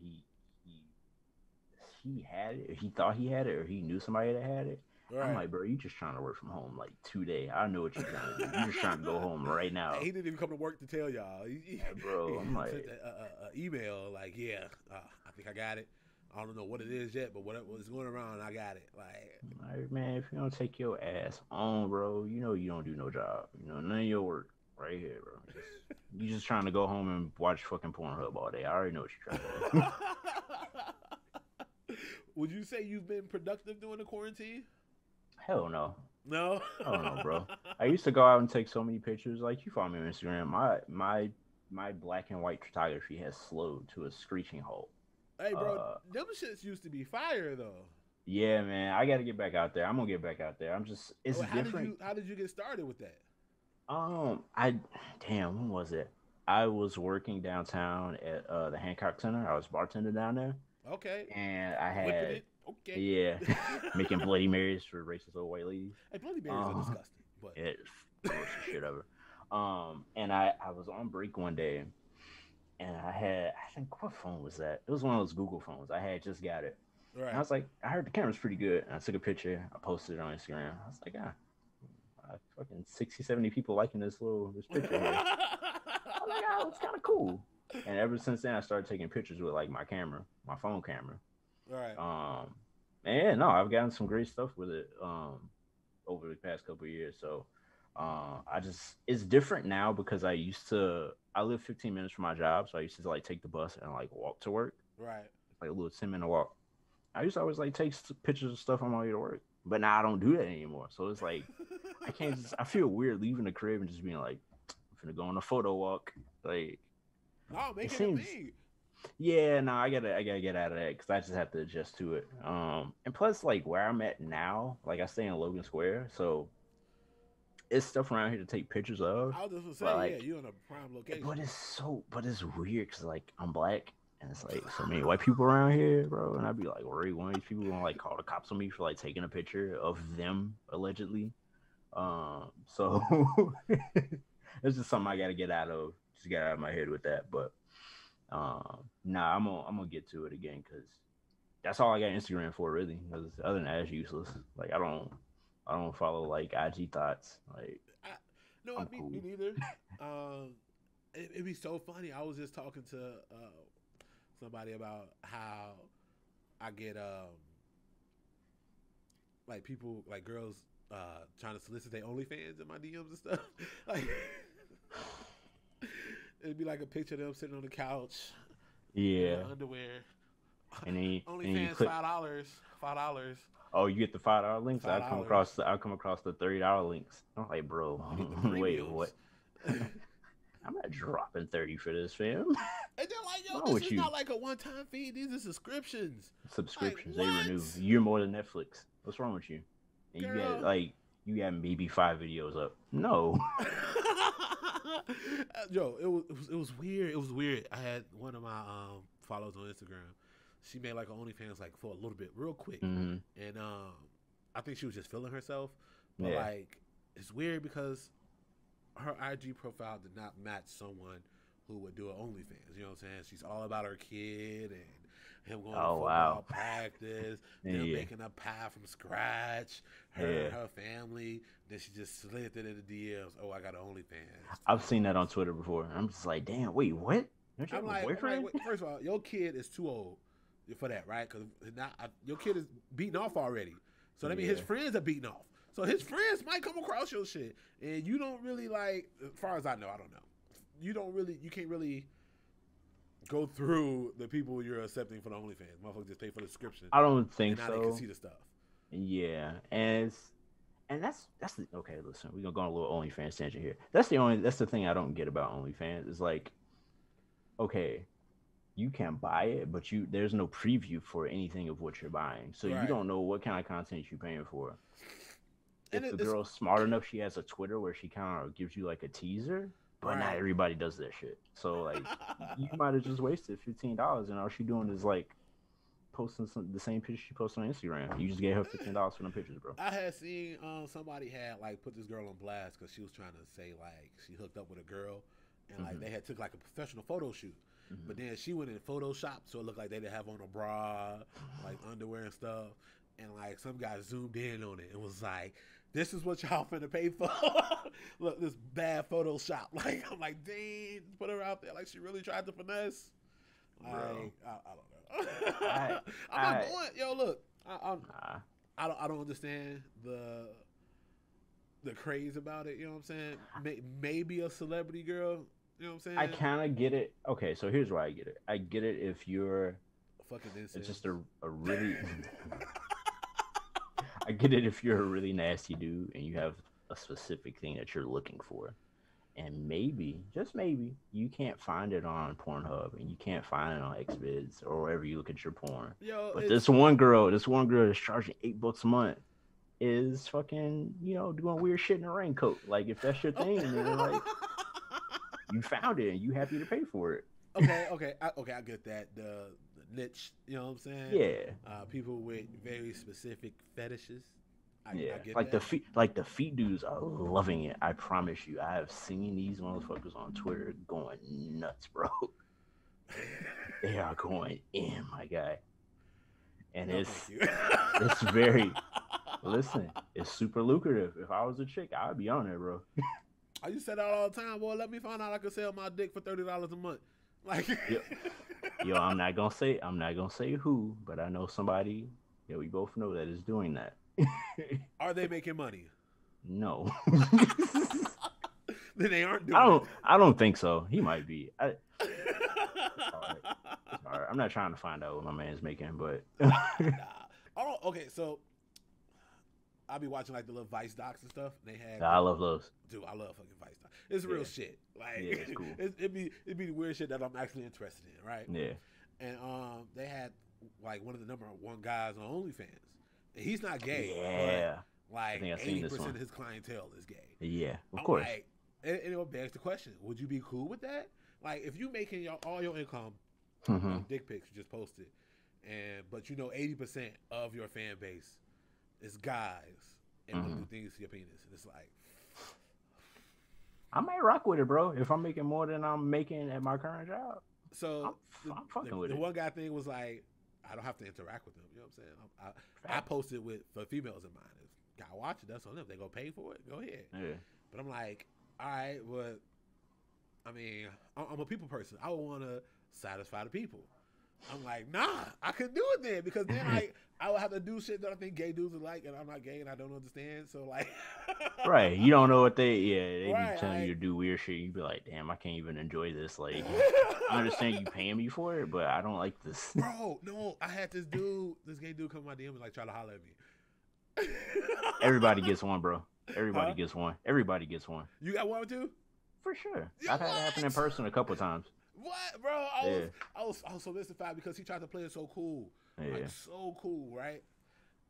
he had it, or he thought he had it, or he knew somebody that had it. I'm right. like, bro, you just trying to work from home like 2 days. I know what you're trying to do. You're just trying to go home right now. He didn't even come to work to tell y'all. Yeah, bro, I'm like, sent an email like, yeah, I think I got it. I don't know what it is yet, but what's going around, I got it. Like, man, if you don't take your ass on, bro, you know you don't do no job. You know, none of your work right here, bro. You just trying to go home and watch fucking Pornhub all day. I already know what you're trying to do. Would you say you've been productive during the quarantine? Hell no. No? I don't know, bro. I used to go out and take so many pictures. Like, you follow me on Instagram. My black and white photography has slowed to a screeching halt. Hey, bro, them shits used to be fire, though. Yeah, man. I got to get back out there. I'm going to get back out there. It's different. How did you get started with that? When was it? I was working downtown at the Hancock Center. I was bartending down there. Okay. And I had, it. Okay. Yeah, making Bloody Marys for racist old white ladies. Hey, Bloody Marys are disgusting, but yeah, it's the worst shit ever. And I was on break one day, and I think, what phone was that? It was one of those Google phones. I had just got it. Right. And I was like, I heard the camera's pretty good. And I took a picture. I posted it on Instagram. I was like, fucking 60, 70 people liking this picture here. I was like, it's kind of cool. And ever since then, I started taking pictures with like my phone camera. Right. And no, I've gotten some great stuff with it over the past couple of years. So it's different now because I live 15 minutes from my job, so I used to like take the bus and like walk to work. Right. Like a little 10-minute walk. I used to always like take pictures of stuff on my way to work, but now I don't do that anymore. So it's like I feel weird leaving the crib and just being like, I'm gonna go on a photo walk. Like, no, make it a thing. Yeah, no, I gotta get out of that because I just have to adjust to it. And plus, like where I'm at now, like I stay in Logan Square, so it's stuff around here to take pictures of. I was just gonna say, like, yeah, you're in a prime location. But it's weird because like I'm black and it's like so many white people around here, bro. And I'd be like, worried one of these people gonna like call the cops on me for like taking a picture of them allegedly. So it's just something I gotta get out of. Just get out of my head with that, but. I'm gonna get to it again because that's all I got Instagram for really. Because other than that, it's useless. Like I don't follow like IG thoughts. Like me neither. It'd be so funny. I was just talking to somebody about how I get like people like girls trying to solicit their OnlyFans in my DMs and stuff. Like. It'd be like a picture of them sitting on the couch. Yeah. Underwear. And then OnlyFans $5. Oh, you get the $5 links. I'll come across the $30 links. I'm like, bro, wait, what? I'm not dropping 30 for this, fam. And they're like, yo, this is not like a one-time fee. These are subscriptions. Subscriptions, like, they renew. You're more than Netflix. What's wrong with you? And you got maybe 5 videos up. No. Yo, it was weird. It was weird. I had one of my followers on Instagram. She made like an OnlyFans like for a little bit, real quick, and I think she was just feeling herself. But like, it's weird because her IG profile did not match someone who would do an OnlyFans. You know what I'm saying? She's all about her kid and him going to football practice, them making a pie from scratch, her family. Then she just slid it in the DMs. Oh, I got an OnlyFans. I've seen that on Twitter before. I'm just like, damn, wait, what? Don't you have a boyfriend? Wait, first of all, your kid is too old for that, right? Because your kid is beating off already. So that means his friends are beating off. So his friends might come across your shit. And you don't really like, as far as I know, I don't know. You can't really go through the people you're accepting for the OnlyFans. Motherfuckers just pay for the subscription. I don't think so. Now they can see the stuff. Yeah. And And that's the okay. Listen, we're gonna go on a little OnlyFans tangent here. That's the thing I don't get about OnlyFans is like, okay, you can buy it, but there's no preview for anything of what you're buying, so you Right. don't know what kind of content you're paying for. And If the girl's smart enough, she has a Twitter where she kind of gives you like a teaser, but not everybody does that shit. So like, you might have just wasted $15, and all she doing is like posting the same picture she posts on Instagram. You just gave her $15 for them pictures, bro. I had seen somebody had like put this girl on blast because she was trying to say like she hooked up with a girl, and like they had took like a professional photo shoot, but then she went in Photoshop so it looked like they didn't have on a bra, like underwear and stuff, and like some guy zoomed in on it and was like, "This is what y'all finna pay for." Look, this bad Photoshop. Like I'm like, dang, put her out there like she really tried to finesse. Like I don't know. I'm not going. Yo, look, I don't understand the craze about it. You know what I'm saying? Maybe a celebrity girl. You know what I'm saying? I kind of get it. Okay, so here's why I get it. I get it if you're fucking incels. It's just a really. I get it if you're a really nasty dude and you have a specific thing that you're looking for. And maybe, just maybe, you can't find it on Pornhub and you can't find it on Xvids or wherever you look at your porn. Yo, but this one girl that's charging $8 a month is fucking, doing weird shit in a raincoat. Like, if that's your thing, then like, you found it and you happy to pay for it. Okay, I get that. The niche, you know what I'm saying? Yeah. People with very specific fetishes. I get like that. the feet dudes are loving it. I promise you. I have seen these motherfuckers on Twitter going nuts, bro. They are going in, my guy. And it's very listen, it's super lucrative. If I was a chick, I'd be on there, bro. I used to say that all the time, boy. Let me find out I could sell my dick for $30 a month. Like Yo, I'm not gonna say who, but I know somebody that we both know that is doing that. Are they making money? No. Then they aren't doing I don't think so. He might be. It's all right. I'm not trying to find out what my man's making, but nah. Okay, so I'll be watching like the little Vice docs and stuff. They had I love those. Dude, I love fucking Vice docs. It's real shit. Like it's cool. it'd be the weird shit that I'm actually interested in, right? Yeah. And they had like one of the number one guys on OnlyFans. And he's not gay. Yeah. But like 80% of his clientele is gay. Yeah, of course. Like, and it begs the question: would you be cool with that? Like, if you making all your income on dick pics you just posted, but 80% of your fan base is guys and want to do things to your penis, and it's like, I might rock with it, bro. If I'm making more than I'm making at my current job, so I'm fucking with it. The one guy thing was like, I don't have to interact with them. You know what I'm saying? I posted for females in mind. If guy watch it, that's on them. They gonna pay for it. Go ahead. Yeah. But I'm like, all right, but I mean, I'm a people person. I would want to satisfy the people. I'm like, nah, I could do it then because then I would have to do shit that I think gay dudes are like, and I'm not gay and I don't understand. So like, right? You don't know what they be telling like, you to do weird shit. You be like, damn, I can't even enjoy this. Like, I understand you paying me for it, but I don't like this. Bro, no, I had this gay dude come in my DM and like try to holler at me. Everybody gets one, bro. Everybody gets one. Everybody gets one. You got one too? For sure. I've had it happen in person a couple times. What, bro? I was so mystified because he tried to play it so cool. Yeah. Like, so cool, right?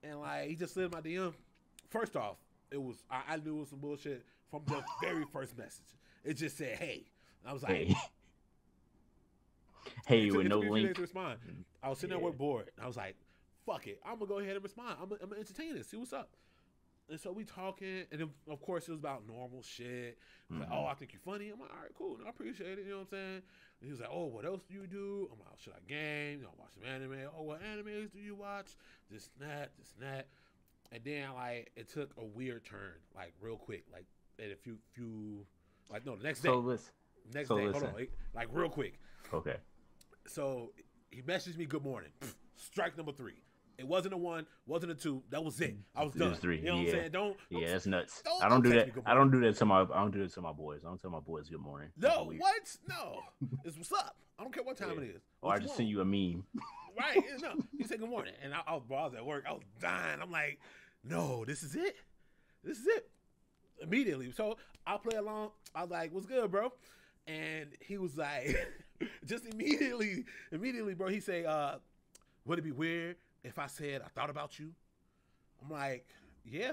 And like he just slid in my DM. First off, it was I knew it was some bullshit from the very first message. It just said, "Hey." I was like, "Hey," with no link. To respond. I was sitting there work bored. I was like, "Fuck it, I'm gonna go ahead and respond. I'm gonna entertain this. See what's up." And so we talking, and then, of course it was about normal shit. Like, oh, I think you're funny. I'm like, all right, cool. I appreciate it. You know what I'm saying? And he was like, oh, what else do you do? I'm like, should I game? Watch some anime. Oh, what animes do you watch? This and that. And then like it took a weird turn, like real quick, like in a few like no, the next day. Next day, hold on, like real quick. Okay. So he messaged me, good morning. Strike number 3. It wasn't a 1, wasn't a 2. That was it. I was done. It was 3. You know what I'm saying? Don't that's nuts. I don't do that. I don't do that to my boys. I don't tell my boys good morning. No, what? No. It's what's up. I don't care what time it is. Or I just send you a meme. Right. No. He said good morning. And I was at work. I was dying. I'm like, no, this is it. This is it. Immediately. So I play along. I was like, what's good, bro? And he was like, just immediately, bro, he say, would it be weird if I said I thought about you? I'm like, yeah.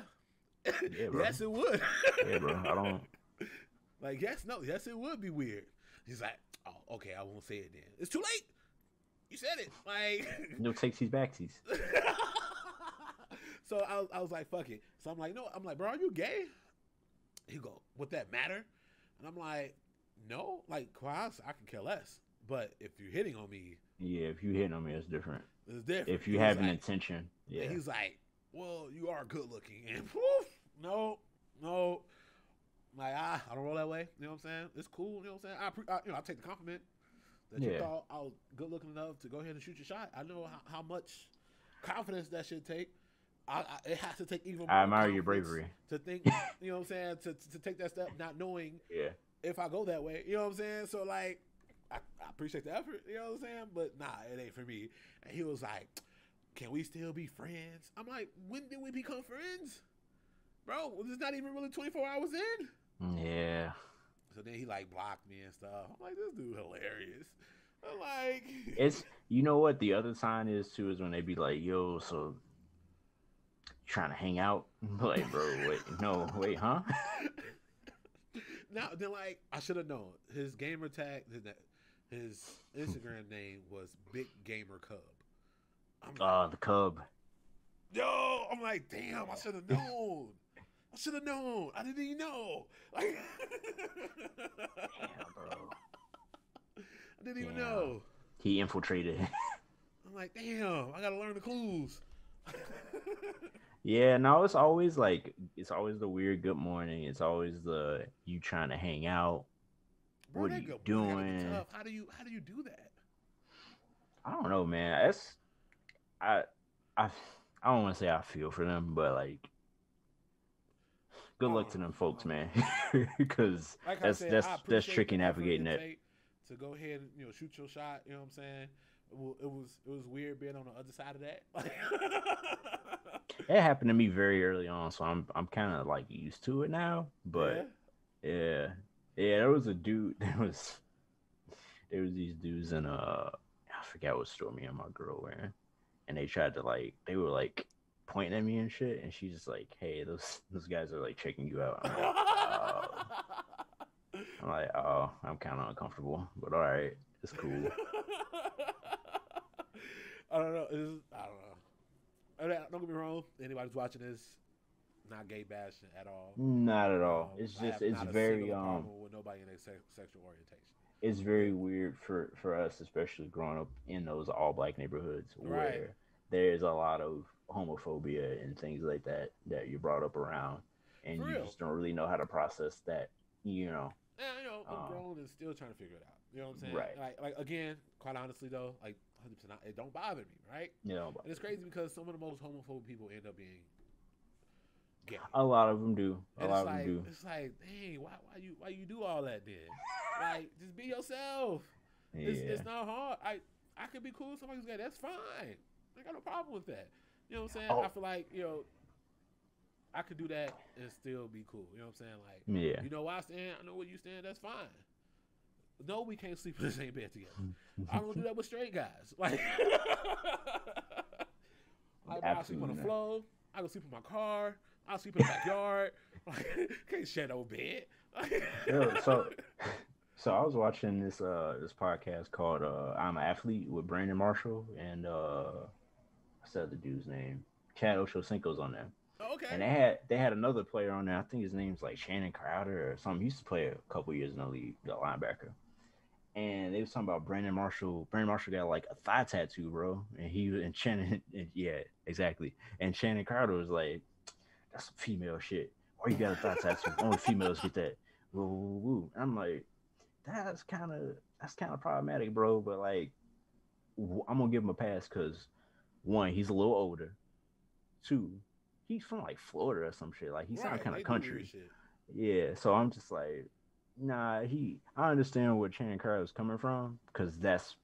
Yeah, bro. Yes, it would. Yeah, bro. I don't. Like, yes, it would be weird. He's like, oh, okay, I won't say it then. It's too late. You said it. Like, no takesies backsies. So I was like, fuck it. So I'm like, no. I'm like, bro, are you gay? He go, would that matter? And I'm like, no. Like, quite honestly, I can care less. But if you're hitting on me, yeah, if you hitting on me, it's different. It's different. If you have an intention, yeah. And he's like, well, you are good looking, and woof, no. Like, I don't roll that way. You know what I'm saying? It's cool. You know what I'm saying? I take the compliment that you thought I was good looking enough to go ahead and shoot your shot. I know how much confidence that should take. It has to take even more. I admire your bravery to think. You know what I'm saying? To take that step, not knowing if I go that way. You know what I'm saying? So like, I appreciate the effort. You know what I'm saying? But nah, it ain't for me. And he was like, "Can we still be friends?" I'm like, "When did we become friends, bro? It's not even really 24 hours in." Yeah. So then he like blocked me and stuff. I'm like, this dude hilarious. I'm like, it's, you know what the other sign is too, is when they be like, yo, so trying to hang out? Like, bro, wait, huh? Now then, like, I should have known his gamer tag, his Instagram name was Big Gamer Cub. Like, the Cub. Yo, I'm like, damn, I should have known. I didn't even know. Like, damn, bro. I didn't even know. He infiltrated. I'm like, damn, I gotta learn the clues. Yeah, no, it's always the weird good morning. It's always the you trying to hang out. Bro, what are you doing? How do you do that? I don't know, man. I don't want to say I feel for them, but like, good luck to them folks, man. Because like that's tricky navigating it. To go ahead and shoot your shot, you know what I'm saying? It was weird being on the other side of that. It happened to me very early on, so I'm kind of like used to it now. But yeah, there was a dude. There was these dudes in I forgot what store me and my girl were in, and they were like pointing at me and shit, and she's just like, hey, those guys are like checking you out. I'm like, oh, I'm kind of uncomfortable, but all right, it's cool. I don't know. Don't get me wrong. Anybody's watching this, not gay bashing at all. Not at all. It's just it's very with nobody in their sexual orientation. It's very weird for us, especially growing up in those all black neighborhoods where there's a lot of homophobia and things like that you're brought up around, and you just don't really know how to process that. Yeah, I'm grown and still trying to figure it out. You know what I'm saying? Right. Like again, quite honestly though, like 100%, it don't bother me, right? Yeah. And it's crazy because some of the most homophobic people end up being gay. A lot of them do. It's like, dang, why you do all that then? Like, just be yourself. Yeah. It's not hard. I could be cool with somebody who's gay. That's fine. I got no problem with that. You know what I'm saying? I feel like I could do that and still be cool. You know what I'm saying? Like, you know where I stand, I know where you stand, that's fine. No, we can't sleep in the same bed together. I don't do that with straight guys. Like, I'll sleep on the floor, I go sleep in my car, I'll sleep in the backyard. Like, can't share no bed. So I was watching this podcast called I'm an Athlete with Brandon Marshall and I said the dude's name. Chad Ochocinco's on there. Oh, okay. And they had another player on there. I think his name's like Shannon Crowder or something. He used to play a couple years in the league, the linebacker. And they was talking about Brandon Marshall. Brandon Marshall got like a thigh tattoo, bro. And Shannon, yeah, exactly. And Shannon Crowder was like, "That's some female shit. Why you got a thigh tattoo? Only females get that." Woo, woo, woo. And I'm like, that's kind of problematic, bro. But like, I'm gonna give him a pass because one, he's a little older. Two, he's from like Florida or some shit. Like he sounds kind of country. Yeah, so I'm just like, nah. I understand where Shannon Crowder is coming from because that's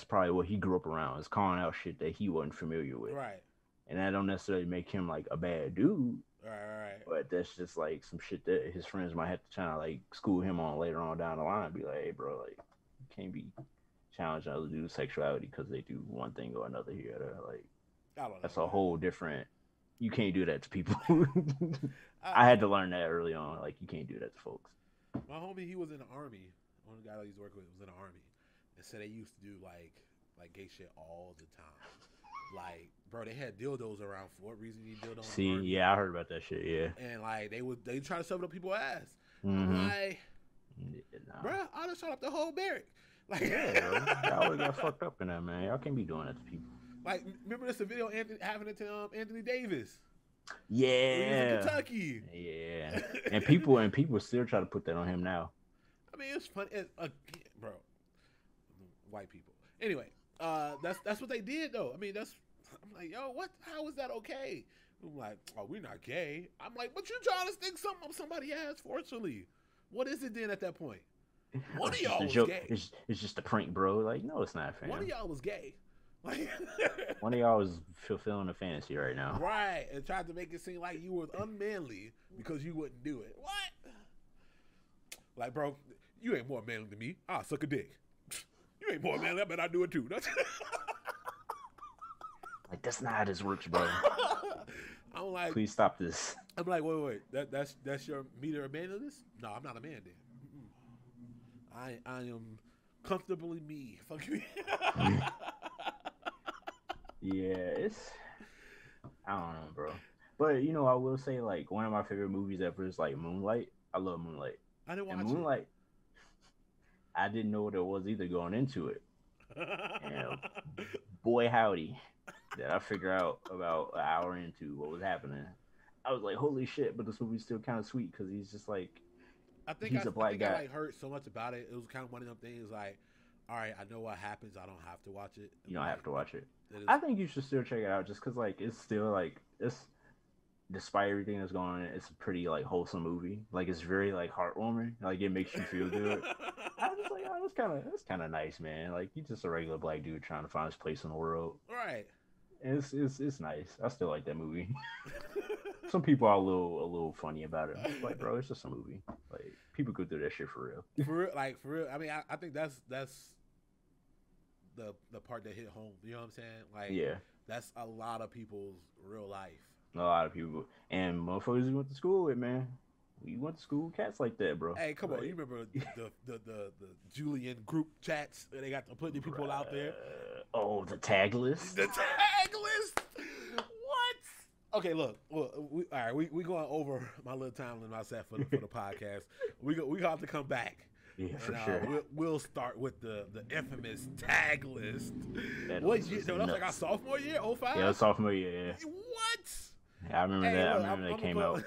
probably what he grew up around. Is calling out shit that he wasn't familiar with. Right. And that don't necessarily make him like a bad dude. Right. But that's just like some shit that his friends might have to try to like school him on later on down the line. Be like, hey, bro, like you can't be challenging other dudes' sexuality because they do one thing or another here. Like I don't know. that's a whole different. You can't do that to people. I, I had to learn that early on. Like you can't do that to folks. My homie, he was in the army. One of the guys I used to work with was in the army, and said they used to do like gay shit all the time. Like, bro, they had dildos around for what reason? You dildo. See, yeah, I heard about that shit. Yeah, and like they try to shove it up people's ass. Mm-hmm. I'm like, nah. bro, I done shot up the whole barrack. Like, yeah, bro. Y'all would got fucked up in that, man. Y'all can't be doing that to people. Like, remember this video happening to Anthony Davis? Yeah, in Kentucky. Yeah, and people still try to put that on him now. I mean, it's funny, bro. White people. Anyway, that's what they did though. I mean, I'm like, yo, what? How is that okay? I'm like, oh, we're not gay. I'm like, but you trying to stick something up somebody's ass fortunately. What is it then at that point? One of y'all was gay. It's just a prank, bro. Like, no, it's not, fam. One of y'all was gay. Like, one of y'all was fulfilling a fantasy right now. Right. And tried to make it seem like you were unmanly because you wouldn't do it. What? Like, bro, you ain't more manly than me. I'll suck a dick. You ain't more manly. I bet I do it too. Like, that's not how this works, bro. I'm like, please stop this. I'm like, wait. That's your meter of manliness? No, I'm not a man then. I am comfortably me. Fuck you. Yeah, I don't know, bro. But you know, I will say like one of my favorite movies ever is like Moonlight. I love Moonlight. I didn't watch Moonlight. I didn't know what it was either going into it. And boy howdy, did I figure out about an hour into what was happening. I was like, holy shit! But this movie's still kind of sweet because he's just like, he's a black guy. I like heard so much about it. It was kind of one of them things like, all right, I know what happens. I don't have to watch it. You don't have to watch it. I think you should still check it out just because, like, it's still, like, despite everything that's going on, it's a pretty, like, wholesome movie. Like, it's very, like, heartwarming. Like, it makes you feel good. I was just like, oh, that's kind of nice, man. Like, he's just a regular black dude trying to find his place in the world. Right. And it's nice. I still like that movie. Some people are a little funny about it. I'm like, bro, it's just a movie. Like, people go through that shit for real. For real. I mean, I think that's the part that hit home. You know what I'm saying? Like, yeah, that's a lot of people's real life. A lot of people and motherfuckers we went to school with, man. We went to school with cats like that, bro. Hey, come on, you remember the Julian group chats where they got to put the people out there? Oh, the tag list. The tag list. What? Okay, look. All right, we going over my little timeline I set for the podcast. We got to come back. Yeah, for sure. We'll start with the infamous tag list. What year? No, that was like our sophomore year, 05? Yeah, sophomore year, yeah. What? Yeah, I remember that. I remember that came out.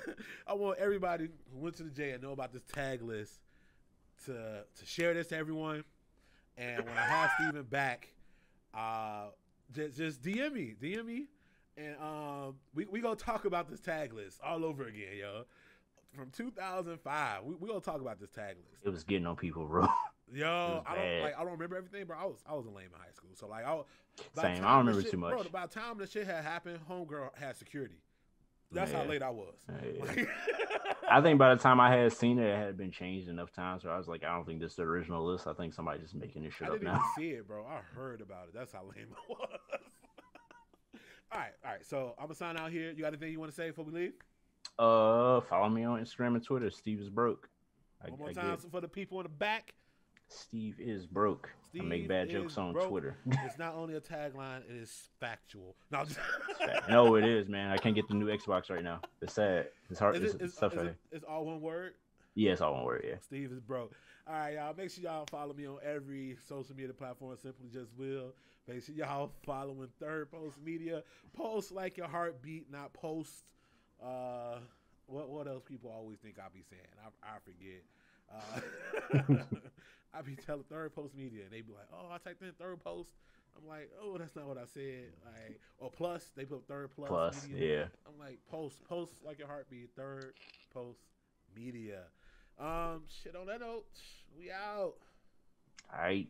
I want everybody who went to the J and know about this tag list to share this to everyone. And when I have Steven back, just DM me. And we gonna talk about this tag list all over again, yo. From 2005, we gonna talk about this tag list. It was getting on people, bro. Yo, I don't remember everything, bro. I was lame in high school, so like same. I don't remember too much. Bro, by the time the shit had happened, homegirl had security. That's how late I was. Yeah. I think by the time I had seen it, it had been changed enough times where I was like, I don't think this is the original list. I think somebody just making this shit up now. I didn't even see it, bro. I heard about it. That's how lame I was. All right. So I'm gonna sign out here. You got anything you want to say before we leave? Follow me on Instagram and Twitter. Steve is broke. One more time for the people in the back. Steve is broke. I make bad jokes on Twitter. It's not only a tagline; it is factual. No, it is, man. I can't get the new Xbox right now. It's sad. It's hard. It's all one word. Yeah, it's all one word. Yeah. Steve is broke. All right, y'all. Make sure y'all follow me on every social media platform. Simply Just Will. Make sure y'all following Third Post Media. Post like your heartbeat, not post. What else people always think I be saying? I forget. I be telling Third Post Media, and they be like, "Oh, I typed in Third Post." I'm like, "Oh, that's not what I said." Like, or plus, they put Third Plus Media. Yeah. I'm like, post like your heartbeat. Third Post Media. Shit. On that note, we out. All right.